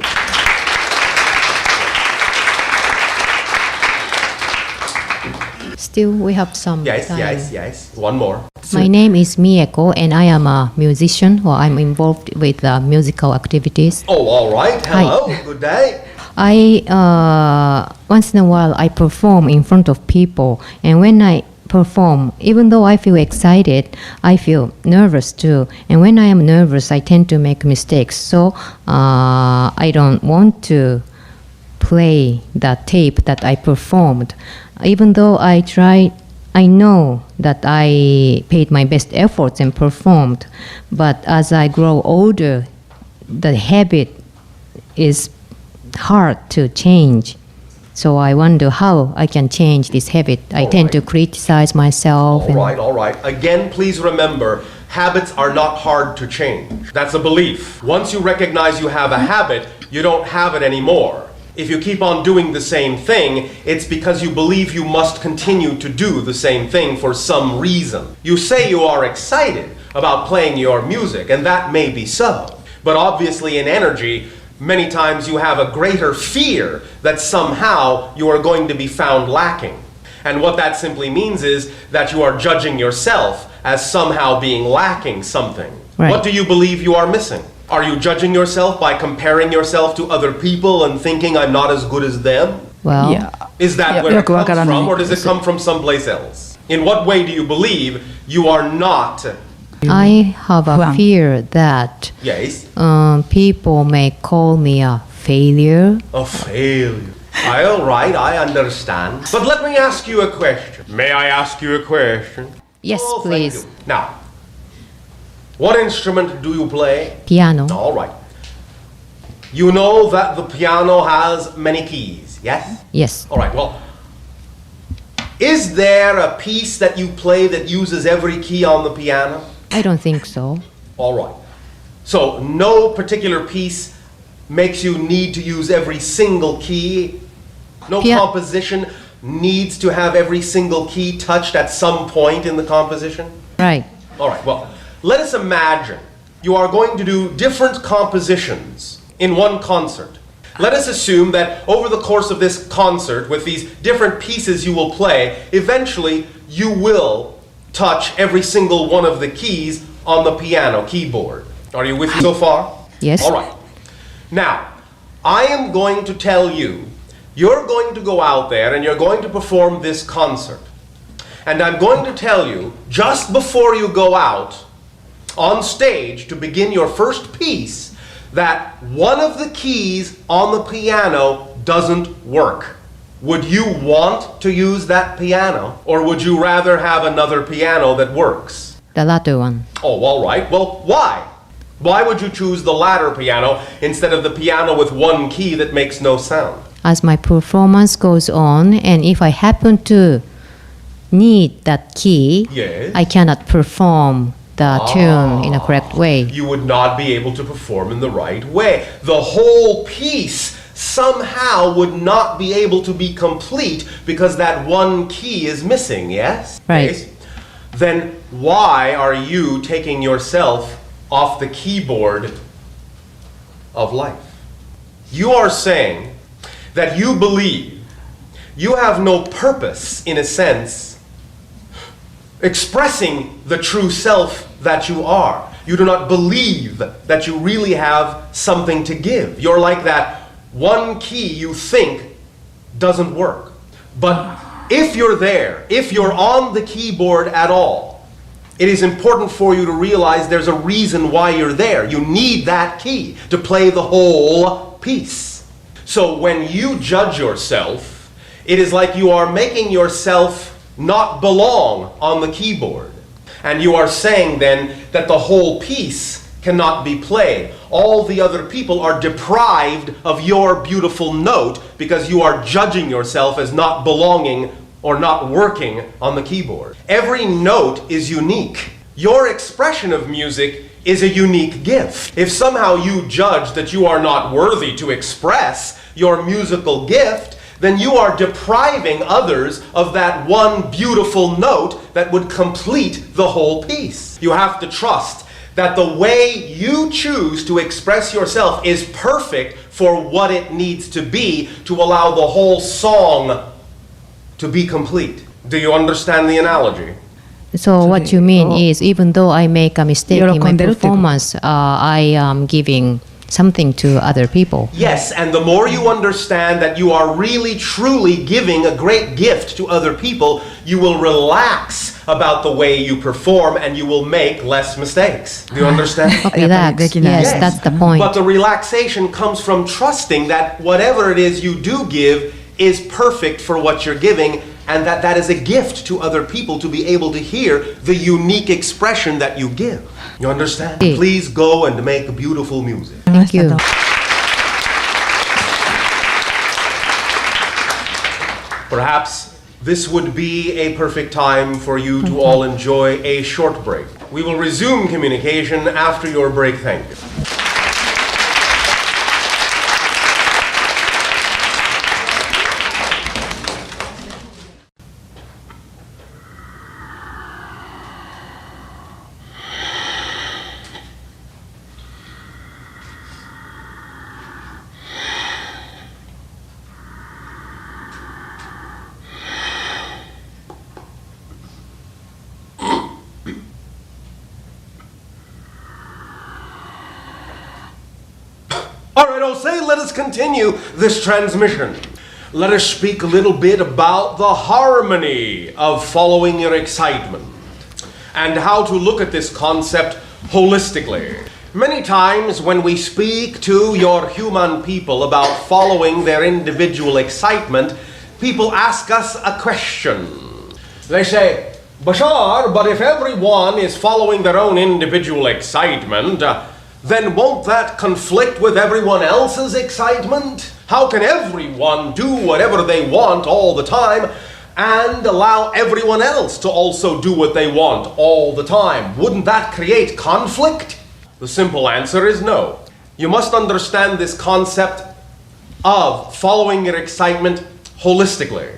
Still, we have some Yes, time. yes. One more. My name is Mieko, and I am a musician, or I'm involved with musical activities. Oh, all right. Hello. Good day. I once in a while I perform in front of people, and when I perform, even though I feel excited, I feel nervous too. And when I am nervous, I tend to make mistakes. So I don't want to play the tape that I performed, even though I tried. I know that I paid my best efforts and performed, but as I grow older, the habit is hard to change. So I wonder how I can change this habit. I All tend to right. criticize myself. All right. Again, please remember, habits are not hard to change. That's a belief. Once you recognize you have a habit, you don't have it anymore. If you keep on doing the same thing, it's because you believe you must continue to do the same thing for some reason. You say you are excited about playing your music, and that may be so. But obviously in energy, many times you have a greater fear that somehow you are going to be found lacking. And what that simply means is that you are judging yourself as somehow being lacking something. Right. What do you believe you are missing? Are you judging yourself by comparing yourself to other people and thinking I'm not as good as them? Well, いや Is that where よ it くわ comes からない from, or does it come from someplace else? In what way do you believe you are not? I have a 不安 fear that Yes, people may call me a failure. a failure. All right, I understand. But let me ask you a question. May I ask you a question? Yes, Oh, thank please. you. Now, what instrument do you play? Piano. All right. You know that the piano has many keys, yes? Yes. All right, well, is there a piece that you play that uses every key on the piano? I don't think so. All right. So no particular piece makes you need to use every single key? No Pia- composition needs to have every single key touched at some point in the composition? Right. All right, well, let us imagine you are going to do different compositions in one concert. Let us assume that over the course of this concert, with these different pieces you will play, eventually you will touch every single one of the keys on the piano keyboard. Are you with me so far? Yes. All right. Now, I am going to tell you, you're going to go out there and you're going to perform this concert. And I'm going to tell you, just before you go out on stage to begin your first piece, that one of the keys on the piano doesn't work. would you want to use that piano, or would you rather have another piano that works? The latter one. Oh, all right. Well, why? Why would you choose the latter piano instead of the piano with one key that makes no sound? As my performance goes on, and if I happen to need that key, Yes. I cannot perform the tune in a correct way. You would not be able to perform in the right way. The whole piece somehow would not be able to be complete because that one key is missing, yes? Right. Yes? Then why are you taking yourself off the keyboard of life? You are saying that you believe you have no purpose, in a sense, expressing the true self that you are. You do not believe that you really have something to give. You're like that one key you think doesn't work. But if you're there, if you're on the keyboard at all, it is important for you to realize there's a reason why you're there. You need that key to play the whole piece. So when you judge yourself, it is like you are making yourself not belong on the keyboard. And you are saying then that the whole piece cannot be played. All the other people are deprived of your beautiful note because you are judging yourself as not belonging or not working on the keyboard. Every note is unique. Your expression of music is a unique gift. If somehow you judge that you are not worthy to express your musical gift, then you are depriving others of that one beautiful note that would complete the whole piece. You have to trust that the way you choose to express yourself is perfect for what it needs to be to allow the whole song to be complete. Do you understand the analogy? So what you mean is, even though I make a mistake in my performance, I am giving something to other people. Yes, and the more you understand that you are really truly giving a great gift to other people, you will relax about the way you perform and you will make less mistakes. Do you understand? Relax. Yes, that's the point. But the relaxation comes from trusting that whatever it is you do give is perfect for what you're giving, and that is a gift to other people to be able to hear the unique expression that you give. You understand? Yeah. Please go and make beautiful music. Thank you. Perhaps this would be a perfect time for you to all enjoy a short break. We will resume communication after your break. Thank you. All right, Osei, let us continue this transmission. Let us speak a little bit about the harmony of following your excitement and how to look at this concept holistically. Many times when we speak to your human people about following their individual excitement, people ask us a question. They say, Bashar, but if everyone is following their own individual excitement, then won't that conflict with everyone else's excitement? How can everyone do whatever they want all the time and allow everyone else to also do what they want all the time? Wouldn't that create conflict? The simple answer is no. You must understand this concept of following your excitement holistically.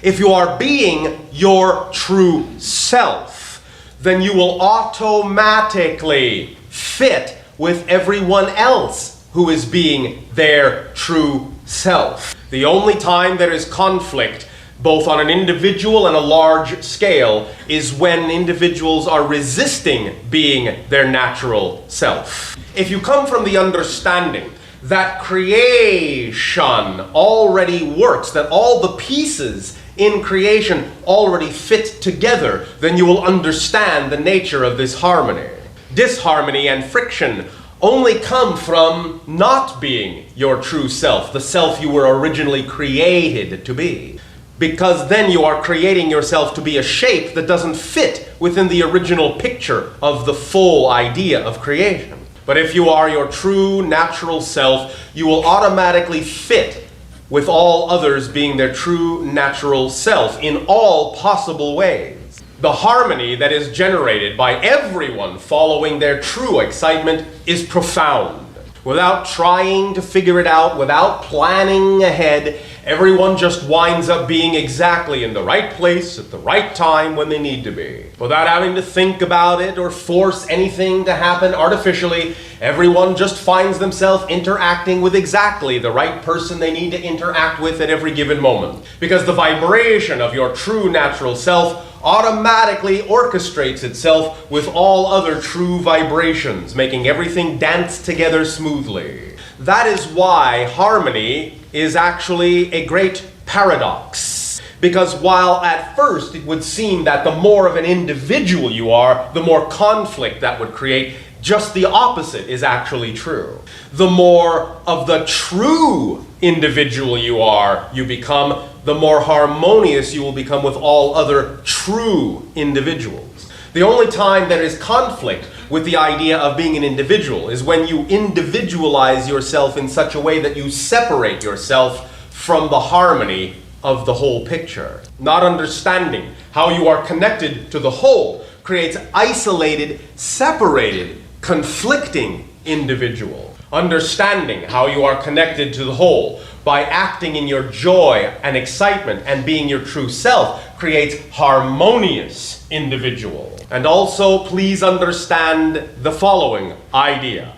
If you are being your true self, then you will automatically fit with everyone else who is being their true self. The only time there is conflict, both on an individual and a large scale, is when individuals are resisting being their natural self. If you come from the understanding that creation already works, that all the pieces in creation already fit together, then you will understand the nature of this harmony. Disharmony and friction only come from not being your true self, the self you were originally created to be. Because then you are creating yourself to be a shape that doesn't fit within the original picture of the full idea of creation. But if you are your true natural self, you will automatically fit with all others being their true natural self in all possible ways. The harmony that is generated by everyone following their true excitement is profound. Without trying to figure it out, without planning ahead, everyone just winds up being exactly in the right place at the right time when they need to be. Without having to think about it or force anything to happen artificially, everyone just finds themselves interacting with exactly the right person they need to interact with at every given moment. Because the vibration of your true natural self automatically orchestrates itself with all other true vibrations, making everything dance together smoothly. That is why harmony is actually a great paradox. Because while at first it would seem that the more of an individual you are, the more conflict that would create, just the opposite is actually true. The more of the true individual you become, the more harmonious you will become with all other true individuals. The only time there is conflict with the idea of being an individual is when you individualize yourself in such a way that you separate yourself from the harmony of the whole picture. Not understanding how you are connected to the whole creates isolated, separated, conflicting individual. Understanding how you are connected to the whole by acting in your joy and excitement and being your true self creates harmonious individual. And also, please understand the following idea.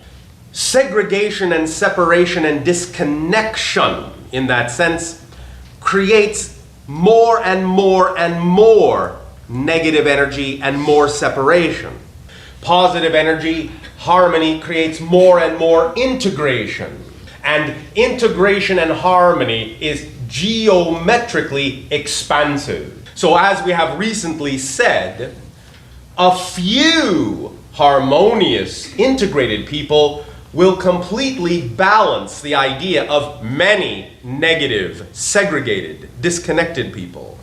Segregation and separation and disconnection, in that sense, creates more and more and more negative energy and more separation. Positive energy, harmony, creates more and more integration. And integration and harmony is geometrically expansive. So as we have recently said, a few harmonious, integrated people will completely balance the idea of many negative, segregated, disconnected people.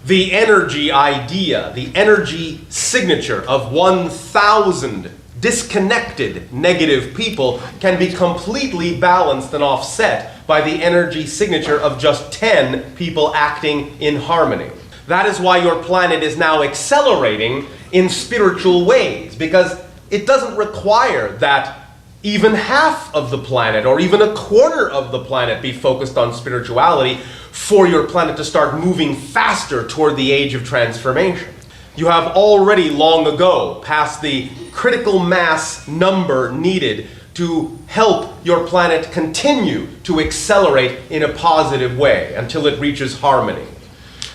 The energy idea, the energy signature of 1,000 disconnected negative people can be completely balanced and offset by the energy signature of just 10 people acting in harmony. That is why your planet is now accelerating in spiritual ways, because it doesn't require that even half of the planet or even a quarter of the planet be focused on spirituality for your planet to start moving faster toward the age of transformation. You have already long ago passed the critical mass number needed to help your planet continue to accelerate in a positive way until it reaches harmony.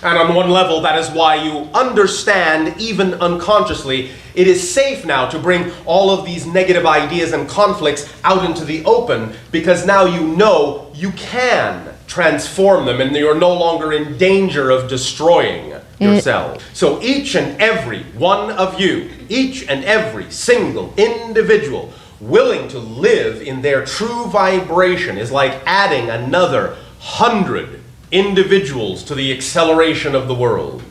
And on one level, that is why you understand, even unconsciously, it is safe now to bring all of these negative ideas and conflicts out into the open, because now you know you can transform them and you're no longer in danger of destroying yourself. So each and every one of you, each and every single individual willing to live in their true vibration is like adding another 100 individuals to the acceleration of the world.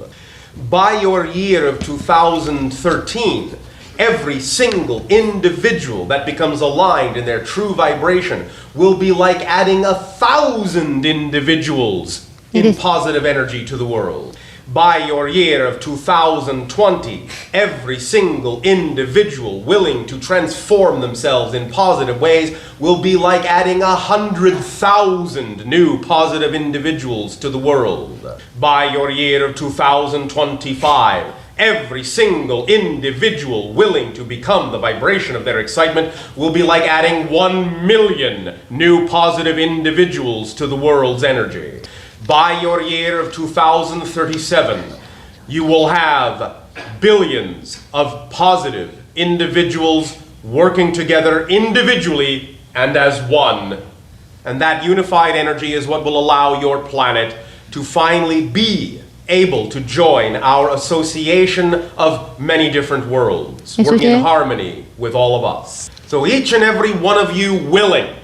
By your year of 2013, every single individual that becomes aligned in their true vibration will be like adding 1,000 individuals in positive energy to the world. By your year of 2020, every single individual willing to transform themselves in positive ways will be like adding 100,000 new positive individuals to the world. By your year of 2025, every single individual willing to become the vibration of their excitement will be like adding 1 million new positive individuals to the world's energy. By your year of 2037, you will have billions of positive individuals working together individually and as one. And that unified energy is what will allow your planet to finally be able to join our association of many different worlds, working in harmony with all of us. So each and every one of you willing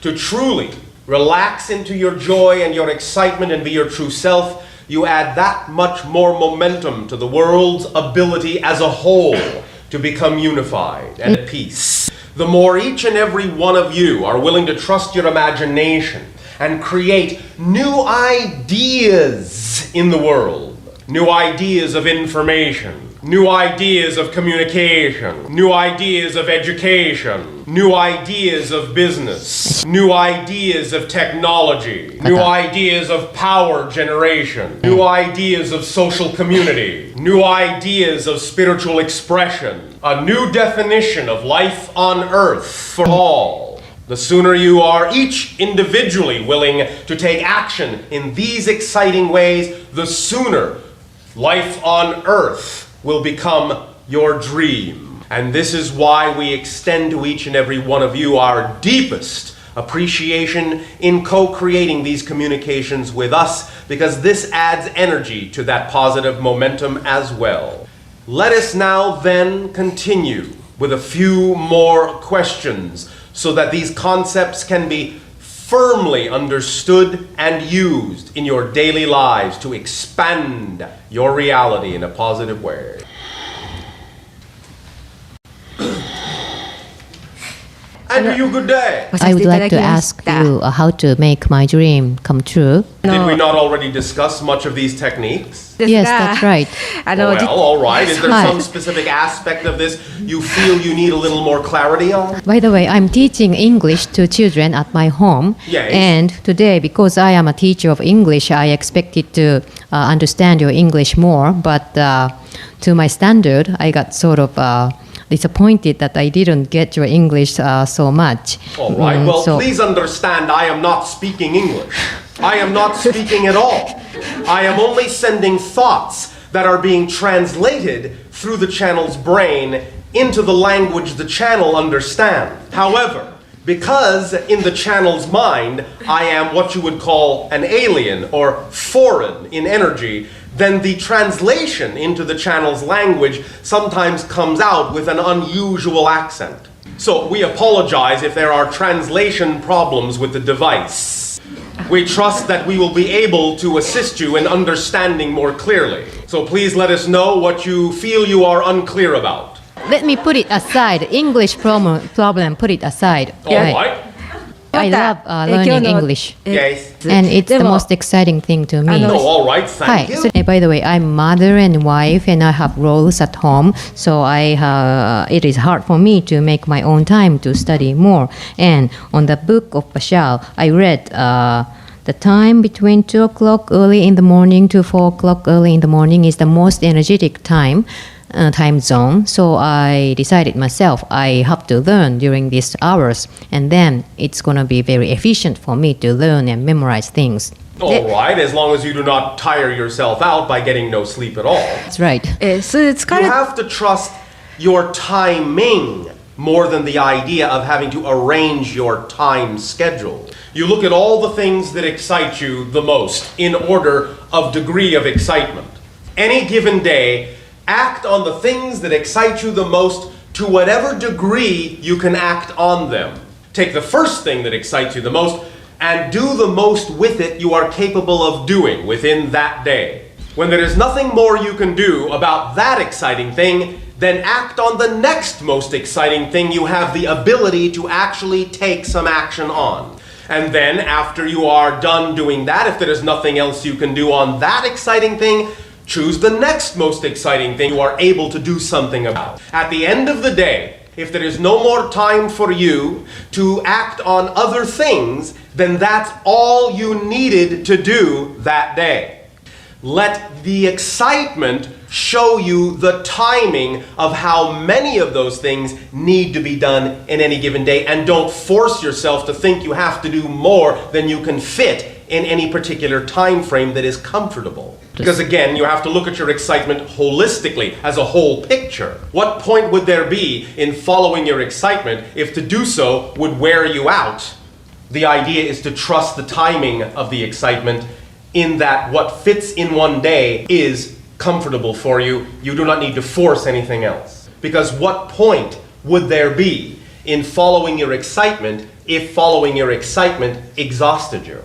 to truly relax into your joy and your excitement and be your true self, you add that much more momentum to the world's ability as a whole to become unified and at peace. The more each and every one of you are willing to trust your imagination and create new ideas in the world, new ideas of information, new ideas of communication, new ideas of education, new ideas of business, new ideas of technology, new ideas of power generation, new ideas of social community, new ideas of spiritual expression, a new definition of life on earth for all. The sooner you are each individually willing to take action in these exciting ways, the sooner life on earth will become your dream. And this is why we extend to each and every one of you our deepest appreciation in co-creating these communications with us, because this adds energy to that positive momentum as well. Let us now then continue with a few more questions so that these concepts can be firmly understood and used in your daily lives to expand your reality in a positive way. Andrew, good day. I would like to ask you how to make my dream come true. Did we not already discuss much of these techniques? Yes, that's right. Well, all right. Is there some specific aspect of this you feel you need a little more clarity on? By the way, I'm teaching English to children at my home. Yes. And today, because I am a teacher of English, I expected to understand your English more. But to my standard, I got sort of disappointed that I didn't get your English so much. All right. Well, please understand, I am not speaking English. I am not speaking at all. I am only sending thoughts that are being translated through the channel's brain into the language the channel understands. However, because in the channel's mind, I am what you would call an alien or foreign in energy, then the translation into the channel's language sometimes comes out with an unusual accent. So we apologize if there are translation problems with the device. We trust that we will be able to assist you in understanding more clearly. So please let us know what you feel you are unclear about. Let me put it aside. English problem, put it aside. All right. I love learning English. Yes. And it's the most exciting thing to me. Oh, all right, thank you. So, by the way, I'm mother and wife, and I have roles at home. So it is hard for me to make my own time to study more. And on the book of Bashar, I read the time between 2 o'clock early in the morning to 4 o'clock early in the morning is the most energetic time zone. So I decided myself I have to learn during these hours, and then it's going to be very efficient for me to learn and memorize things. All right, as long as you do not tire yourself out by getting no sleep at all. That's right. So it's kind You have to trust your timing more than the idea of having to arrange your time schedule. You look at all the things that excite you the most in order of degree of excitement. Any given day, act on the things that excite you the most to whatever degree you can act on them. Take the first thing that excites you the most and do the most with it you are capable of doing within that day. When there is nothing more you can do about that exciting thing, then act on the next most exciting thing you have the ability to actually take some action on. And then after you are done doing that, if there is nothing else you can do on that exciting thing, choose the next most exciting thing you are able to do something about. At the end of the day, if there is no more time for you to act on other things, then that's all you needed to do that day. Let the excitement show you the timing of how many of those things need to be done in any given day, and don't force yourself to think you have to do more than you can fit in any particular time frame that is comfortable. Because again, you have to look at your excitement holistically, as a whole picture. What point would there be in following your excitement if to do so would wear you out? The idea is to trust the timing of the excitement, in that what fits in one day is comfortable for you. You do not need to force anything else. Because what point would there be in following your excitement if following your excitement exhausted you?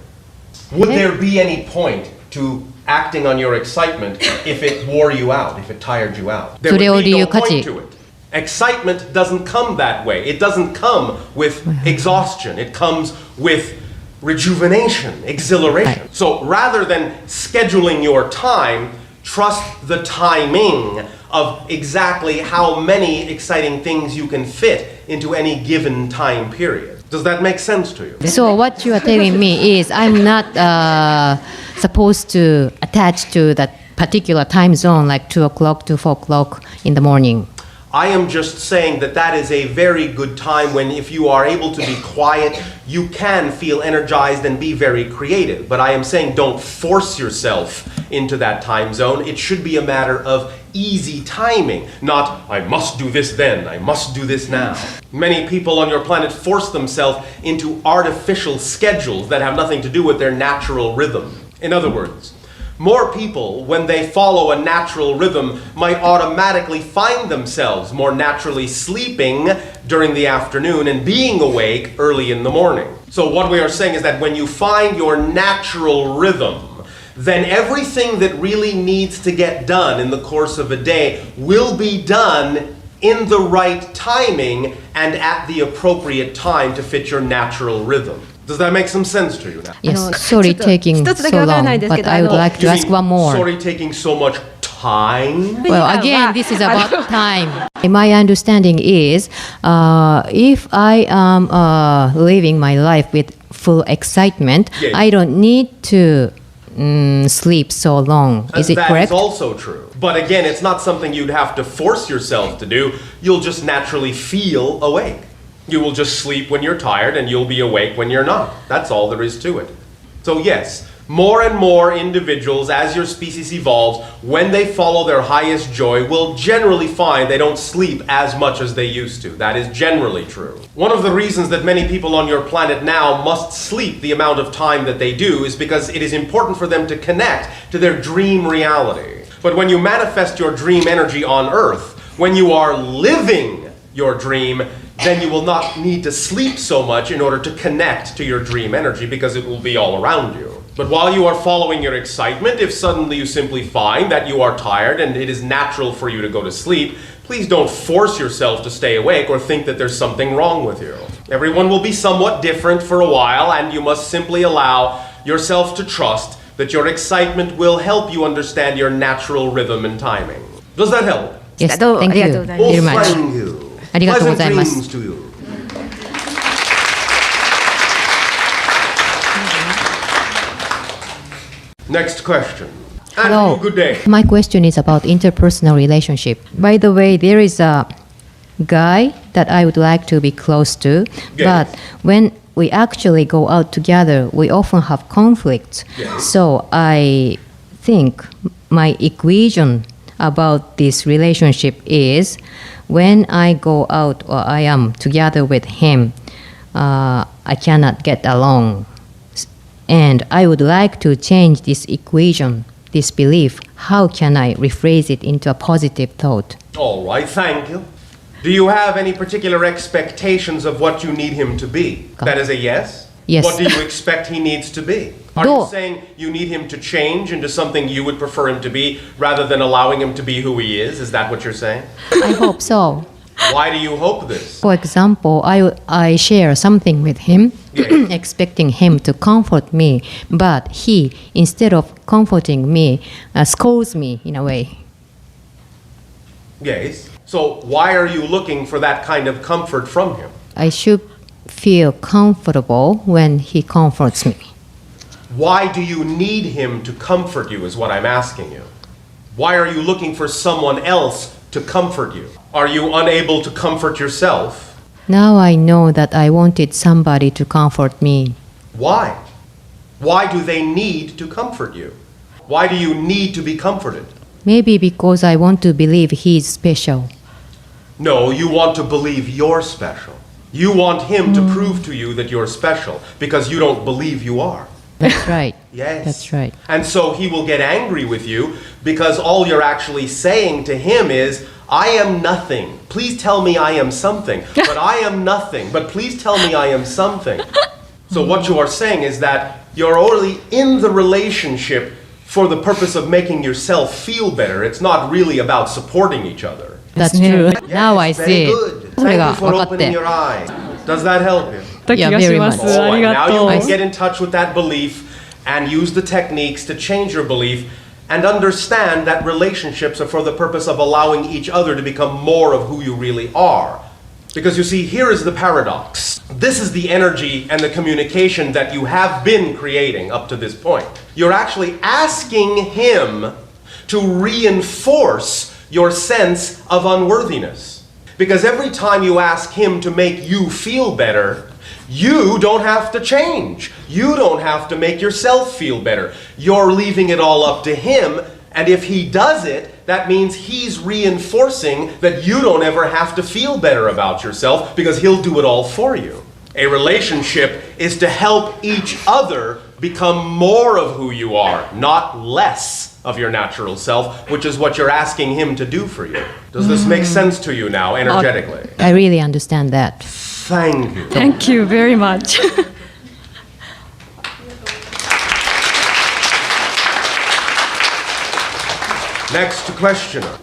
Would there be any point to acting on your excitement if it wore you out, if it tired you out? There would be no point to it. Excitement doesn't come that way. It doesn't come with exhaustion. It comes with rejuvenation, exhilaration. So rather than scheduling your time, trust the timing of exactly how many exciting things you can fit into any given time period. Does that make sense to you? So what you are telling me is I'm not supposed to attach to that particular time zone, like 2 o'clock to 4 o'clock in the morning. I am just saying that that is a very good time when, if you are able to be quiet, you can feel energized and be very creative. But I am saying don't force yourself into that time zone. It should be a matter of easy timing, not I must do this then, I must do this now. Many people on your planet force themselves into artificial schedules that have nothing to do with their natural rhythm. In other words, more people, when they follow a natural rhythm, might automatically find themselves more naturally sleeping during the afternoon and being awake early in the morning. So what we are saying is that when you find your natural rhythm, then everything that really needs to get done in the course of a day will be done in the right timing and at the appropriate time to fit your natural rhythm. Does that make some sense to you now? Yes, sorry taking so long, but I would like to You ask mean, one more. sorry taking so much time? Well, again, this is about time. My understanding is if I am living my life with full excitement, Yes. I don't need to sleep so long. Is it correct? That is also true. But again, it's not something you'd have to force yourself to do. You'll just naturally feel awake. You will just sleep when you're tired and you'll be awake when you're not. That's all there is to it. So yes, more and more individuals, as your species evolves, when they follow their highest joy, will generally find they don't sleep as much as they used to. That is generally true. One of the reasons that many people on your planet now must sleep the amount of time that they do is because it is important for them to connect to their dream reality. But when you manifest your dream energy on Earth, when you are living your dream, then you will not need to sleep so much in order to connect to your dream energy because it will be all around you. But while you are following your excitement, if suddenly you simply find that you are tired and it is natural for you to go to sleep, please don't force yourself to stay awake or think that there's something wrong with you. Everyone will be somewhat different for a while, and you must simply allow yourself to trust that your excitement will help you understand your natural rhythm and timing. Does that help? Yes, thank you very much. Thank you. ありがとうございま Pleasant す。 dreams to you. Next question. Hello. Andrew, good day. My question is about interpersonal relationship. By the way, there is a guy that I would like to be close to, Yes. but when we actually go out together, we often have conflicts. Yes. So I think my equation about this relationship is when I go out or I am together with him, I cannot get along. And I would like to change this equation, this belief. How can I rephrase it into a positive thought? All right, thank you. Do you have any particular expectations of what you need him to be? That is a yes? Yes. What do you expect he needs to be? Are No. you saying you need him to change into something you would prefer him to be rather than allowing him to be who he is? Is that what you're saying? I hope so. Why do you hope this? For example, I share something with him, Yes. expecting him to comfort me, but he, instead of comforting me, scolds me in a way. Yes. So why are you looking for that kind of comfort from him? I should feel comfortable when he comforts me. Why do you need him to comfort you is what I'm asking you. Why are you looking for someone else to comfort you? Are you unable to comfort yourself? Now I know that I wanted somebody to comfort me. Why? Why do they need to comfort you? Why do you need to be comforted? Maybe because I want to believe he's special. No, you want to believe you're special. You want him to prove to you that you're special because you don't believe you are. That's right. Yes. That's right. And so he will get angry with you because all you're actually saying to him is, I am nothing. Please tell me I am something. But I am nothing. But please tell me I am something. So what you are saying is that you're only in the relationship for the purpose of making yourself feel better. It's not really about supporting each other. That's true. Yes, Now I very see. good. それ Thank が you for 分かっ opening て。 your eyes. Does that help you? た気がします。 Yeah, very much. ありが Now と you う。 can get in touch with that belief and use the techniques to change your belief and understand that relationships are for the purpose of allowing each other to become more of who you really are. Because you see, here is the paradox. This is the energy and the communication that you have been creating up to this point. You're actually asking him to reinforce your sense of unworthiness. Because every time you ask him to make you feel better, you don't have to change. You don't have to make yourself feel better. You're leaving it all up to him, and if he does it, that means he's reinforcing that you don't ever have to feel better about yourself because he'll do it all for you. A relationship is to help each other become more of who you are, not less of your natural self, which is what you're asking him to do for you. Does this make sense to you now, energetically? I really understand that. Thank you. Thank you very much. Next questioner.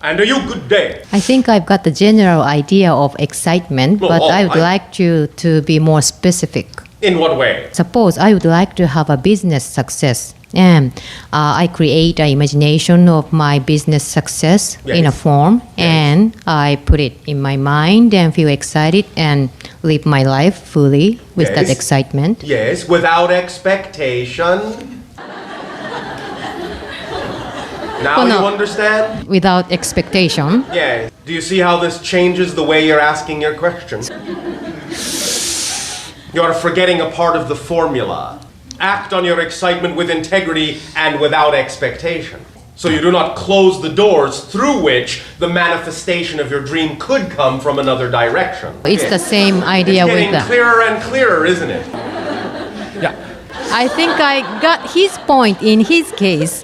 And are you good day? I think I've got the general idea of excitement, but I would like you to be more specific. In what way? Suppose I would like to have a business success, and I create an imagination of my business success in a Yes. form, and I put it in my mind and feel excited and live my life fully with that Yes. excitement. Yes, without expectation. Now Well, no. you understand? Without expectation. Yeah. Do you see how this changes the way you're asking your question? You're forgetting a part of the formula. Act on your excitement with integrity and without expectation. So you do not close the doors through which the manifestation of your dream could come from another direction. It's the same idea It's with getting that. clearer and clearer, isn't it? Yeah. I think I got his point in his case.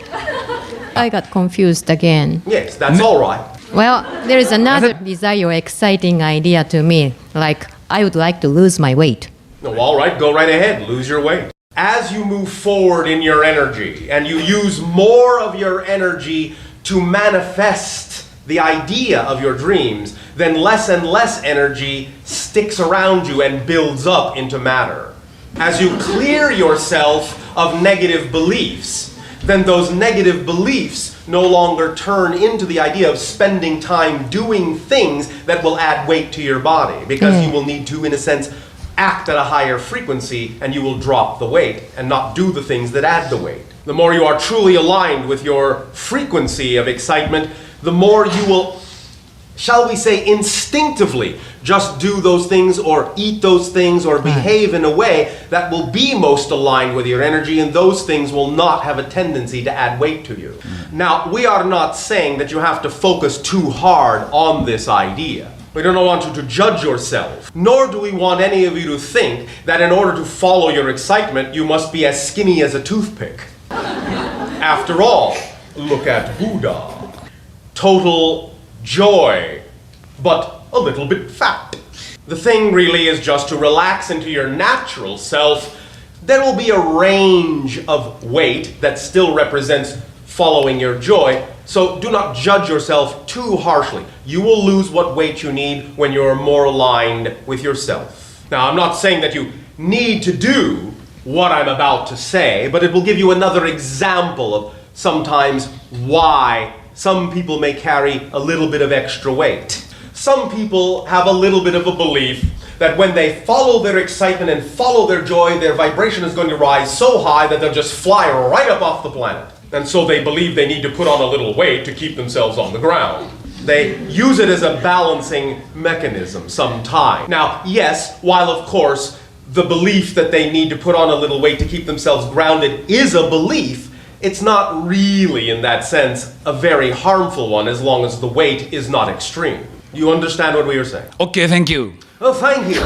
I got confused again. Yes, that's all right. Well, there is another desire, exciting idea to me. Like, I would like to lose my weight. No, all right, go right ahead, lose your weight. As you move forward in your energy and you use more of your energy to manifest the idea of your dreams, then less and less energy sticks around you and builds up into matter. As you clear yourself of negative beliefs, then those negative beliefs no longer turn into the idea of spending time doing things that will add weight to your body, because you will need to, in a sense, act at a higher frequency and you will drop the weight and not do the things that add the weight. The more you are truly aligned with your frequency of excitement, the more you will, shall we say, instinctively just do those things or eat those things or behave in a way that will be most aligned with your energy, and those things will not have a tendency to add weight to you. Now, we are not saying that you have to focus too hard on this idea. We don't want you to judge yourself, nor do we want any of you to think that in order to follow your excitement, you must be as skinny as a toothpick. After all, look at Buddha. Total joy, but a little bit fat. The thing really is just to relax into your natural self. There will be a range of weight that still represents following your joy, so do not judge yourself too harshly. You will lose what weight you need when you're more aligned with yourself. Now, I'm not saying that you need to do what I'm about to say, but it will give you another example of sometimes why some people may carry a little bit of extra weight. Some people have a little bit of a belief that when they follow their excitement and follow their joy, their vibration is going to rise so high that they'll just fly right up off the planet. And so they believe they need to put on a little weight to keep themselves on the ground. They use it as a balancing mechanism sometimes. Now, yes, while of course the belief that they need to put on a little weight to keep themselves grounded is a belief, it's not really, in that sense, a very harmful one as long as the weight is not extreme. You understand what we are saying? Okay, thank you. Oh, thank you.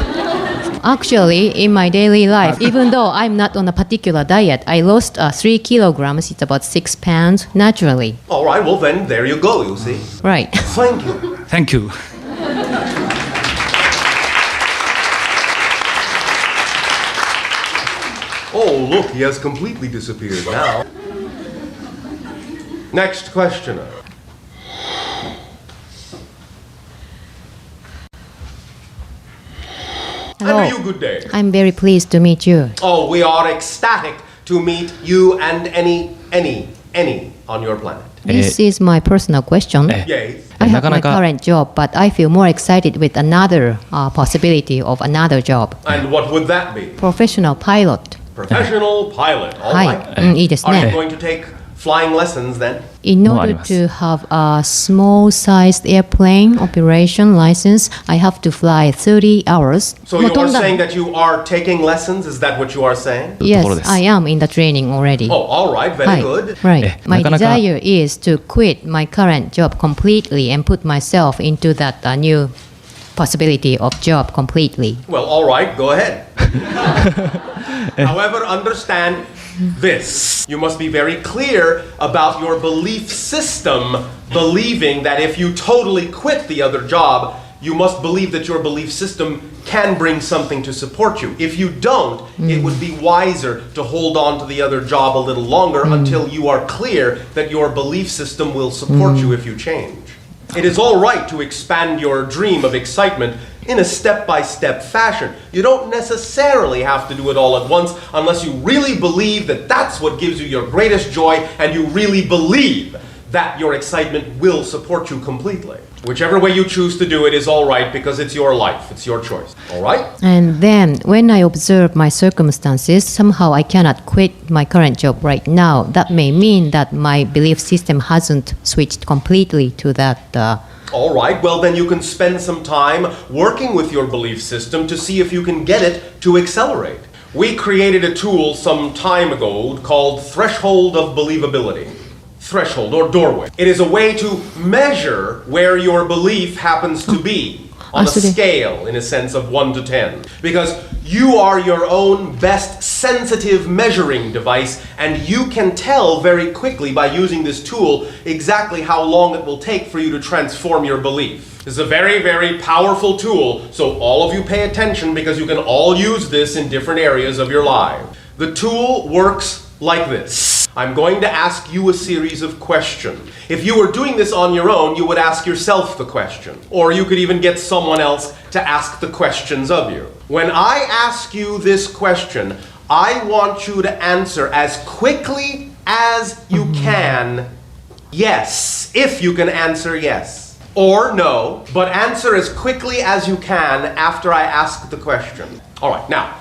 Actually, in my daily life, even though I'm not on a particular diet, I lost 3 kilograms. It's about 6 pounds naturally. All right, well then, there you go, you see. Right. Thank you. Thank you. Oh, look, he has completely disappeared now. Next questioner. Hello. And you, good day. I'm very pleased to meet you. Oh, we are ecstatic to meet you and any on your planet. This is my personal question. Yay. I have my なかなか current job, but I feel more excited with another possibility of another job. And what would that be? Professional pilot. Professional pilot. All はい、 right. いいです Are you ね。 going to take flying lessons then? In もあり order ます to have a small-sized airplane operation license, I have to fly 30 hours. So も you う飛 are んだ saying that you are taking lessons? Is that what you are saying? ところで Yes, す I am in the training already. Oh, all right. Very はい good. Right. My なかなか desire is to quit my current job completely and put myself into that new possibility of job completely. Well, all right. Go ahead. However, understand this. You must be very clear about your belief system, believing that if you totally quit the other job, you must believe that your belief system can bring something to support you. If you don't, it would be wiser to hold on to the other job a little longer until you are clear that your belief system will support you if you change. It is all right to expand your dream of excitement in a step-by-step fashion. You don't necessarily have to do it all at once unless you really believe that that's what gives you your greatest joy and you really believe that your excitement will support you completely. Whichever way you choose to do it is all right because it's your life, it's your choice. All right? And then when I observe my circumstances, somehow I cannot quit my current job right now. That may mean that my belief system hasn't switched completely to that. All right, well then you can spend some time working with your belief system to see if you can get it to accelerate. We created a tool some time ago called Threshold of Believability. Threshold or doorway. It is a way to measure where your belief happens to be on a scale, in a sense of 1 to 10. Because you are your own best sensitive measuring device, and you can tell very quickly by using this tool exactly how long it will take for you to transform your belief. This is a very, very powerful tool, so all of you pay attention because you can all use this in different areas of your life. The tool works like this. I'm going to ask you a series of questions. If you were doing this on your own, you would ask yourself the question. Or you could even get someone else to ask the questions of you. When I ask you this question, I want you to answer as quickly as you can, yes, if you can answer yes. Or no, but answer as quickly as you can after I ask the question. All right, now,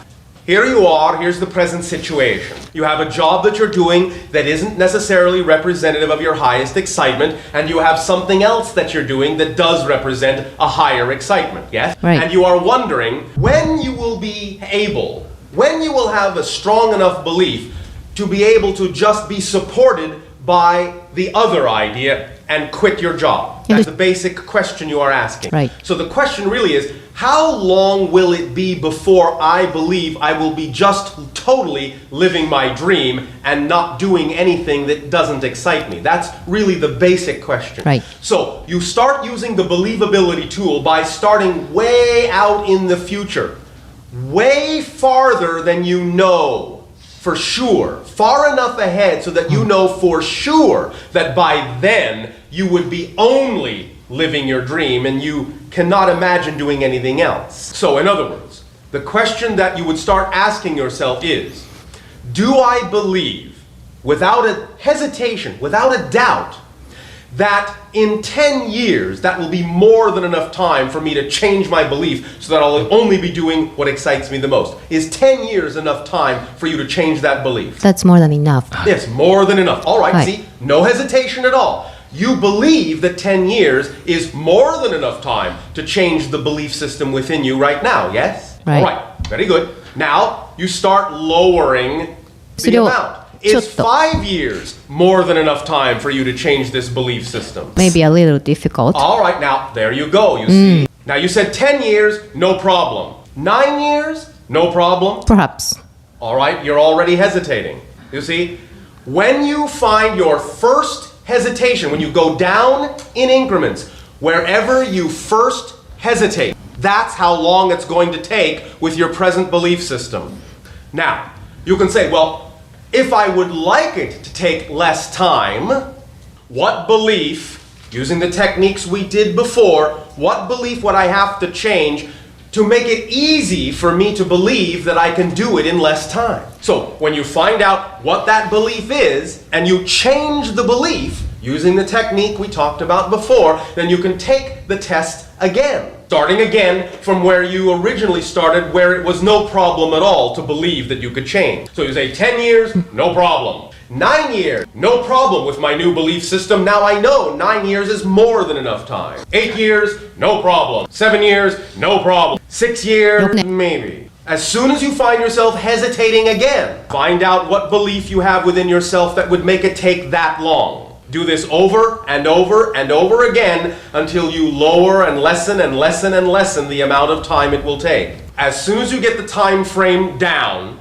here you are, here's the present situation. You have a job that you're doing that isn't necessarily representative of your highest excitement, and you have something else that you're doing that does represent a higher excitement, yes? Right. And you are wondering when you will be able, when you will have a strong enough belief to be able to just be supported by the other idea and quit your job. That's the basic question you are asking. Right. So the question really is, how long will it be before I believe I will be just totally living my dream and not doing anything that doesn't excite me? That's really the basic question. Right. So you start using the believability tool by starting way out in the future, way farther than you know. For sure, far enough ahead so that you know for sure that by then you would be only living your dream and you cannot imagine doing anything else. So in other words, the question that you would start asking yourself is, do I believe, without a hesitation, without a doubt, that in 10 years that will be more than enough time for me to change my belief so that I'll only be doing what excites me the most? Is 10 years enough time for you to change that belief? That's more than enough. Yes, more than enough. All right, Right. see, no hesitation at all. You believe that 10 years is more than enough time to change the belief system within you right now, yes? Right. All right, very good. Now, you start lowering the それを amount. ちょっ Is と 5 years more than enough time for you to change this belief system? Maybe a little difficult. All right, now, there you go, you see. Now you said 10 years, no problem. 9 years, no problem. Perhaps. All right, you're already hesitating. You see, when you find your first hesitation, when you go down in increments, wherever you first hesitate, that's how long it's going to take with your present belief system. Now, you can say, well, if I would like it to take less time, what belief, using the techniques we did before, what belief would I have to change to make it easy for me to believe that I can do it in less time? So when you find out what that belief is and you change the belief using the technique we talked about before, then you can take the test again, starting again from where you originally started, where it was no problem at all to believe that you could change. So you say 10 years, no problem. 9 years, no problem with my new belief system. Now I know 9 years is more than enough time. 8 years, no problem. 7 years, no problem. 6 years, maybe. As soon as you find yourself hesitating again, find out what belief you have within yourself that would make it take that long. Do this over and over and over again until you lower and lessen and lessen and lessen the amount of time it will take. As soon as you get the time frame down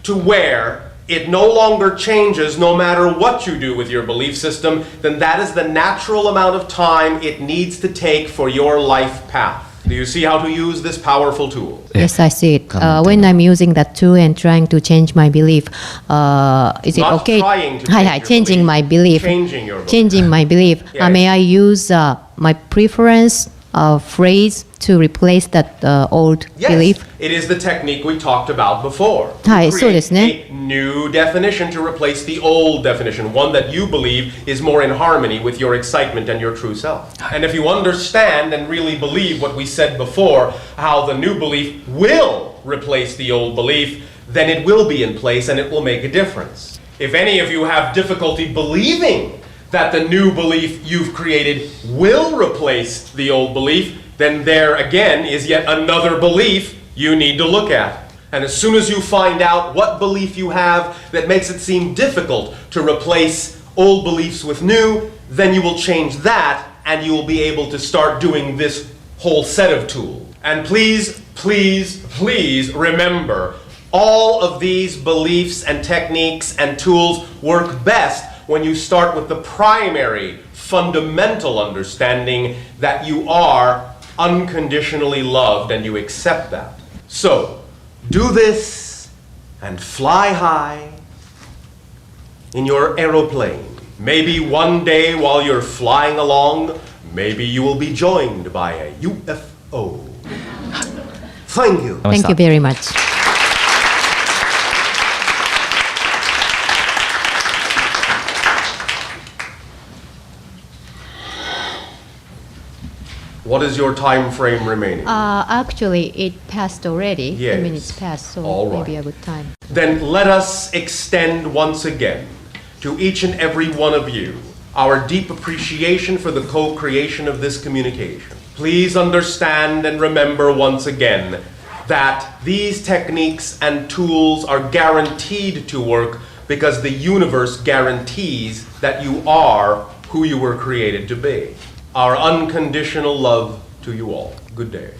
to where it no longer changes no matter what you do with your belief system, then that is the natural amount of time it needs to take for your life path. Do you see how to use this powerful tool? Yes, I see it. When I'm using that tool and trying to change my belief, is it Not okay? trying to Hi, change your changing belief. my belief. Changing your belief. Changing my belief. Yes. May I use my preference phrase to replace that old Yes, belief? it is the technique we talked about before. Hi, You so create ですね。 a new definition to replace the old definition, one that you believe is more in harmony with your excitement and your true self. And if you understand and really believe what we said before, how the new belief will replace the old belief, then it will be in place and it will make a difference. If any of you have difficulty believing that the new belief you've created will replace the old belief, then there again is yet another belief you need to look at. And as soon as you find out what belief you have that makes it seem difficult to replace old beliefs with new, then you will change that and you will be able to start doing this whole set of tools. And please, please, please remember, all of these beliefs and techniques and tools work best when you start with the primary, fundamental understanding that you are unconditionally loved and you accept that. So, do this and fly high in your aeroplane. Maybe one day while you're flying along, maybe you will be joined by a UFO. Thank you. Thank you very much. What is your time frame remaining? Actually, it passed already. Yes. 10 minutes passed, so All right. maybe a good time. Then let us extend once again to each and every one of you our deep appreciation for the co-creation of this communication. Please understand and remember once again that these techniques and tools are guaranteed to work because the universe guarantees that you are who you were created to be. Our unconditional love to you all. Good day.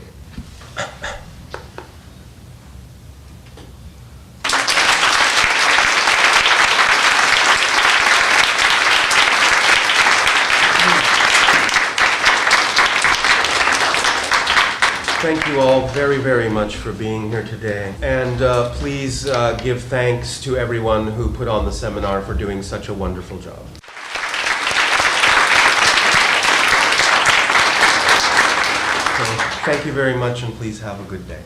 Thank you all very, very much for being here today. And please give thanks to everyone who put on the seminar for doing such a wonderful job. So, thank you very much, and please have a good day.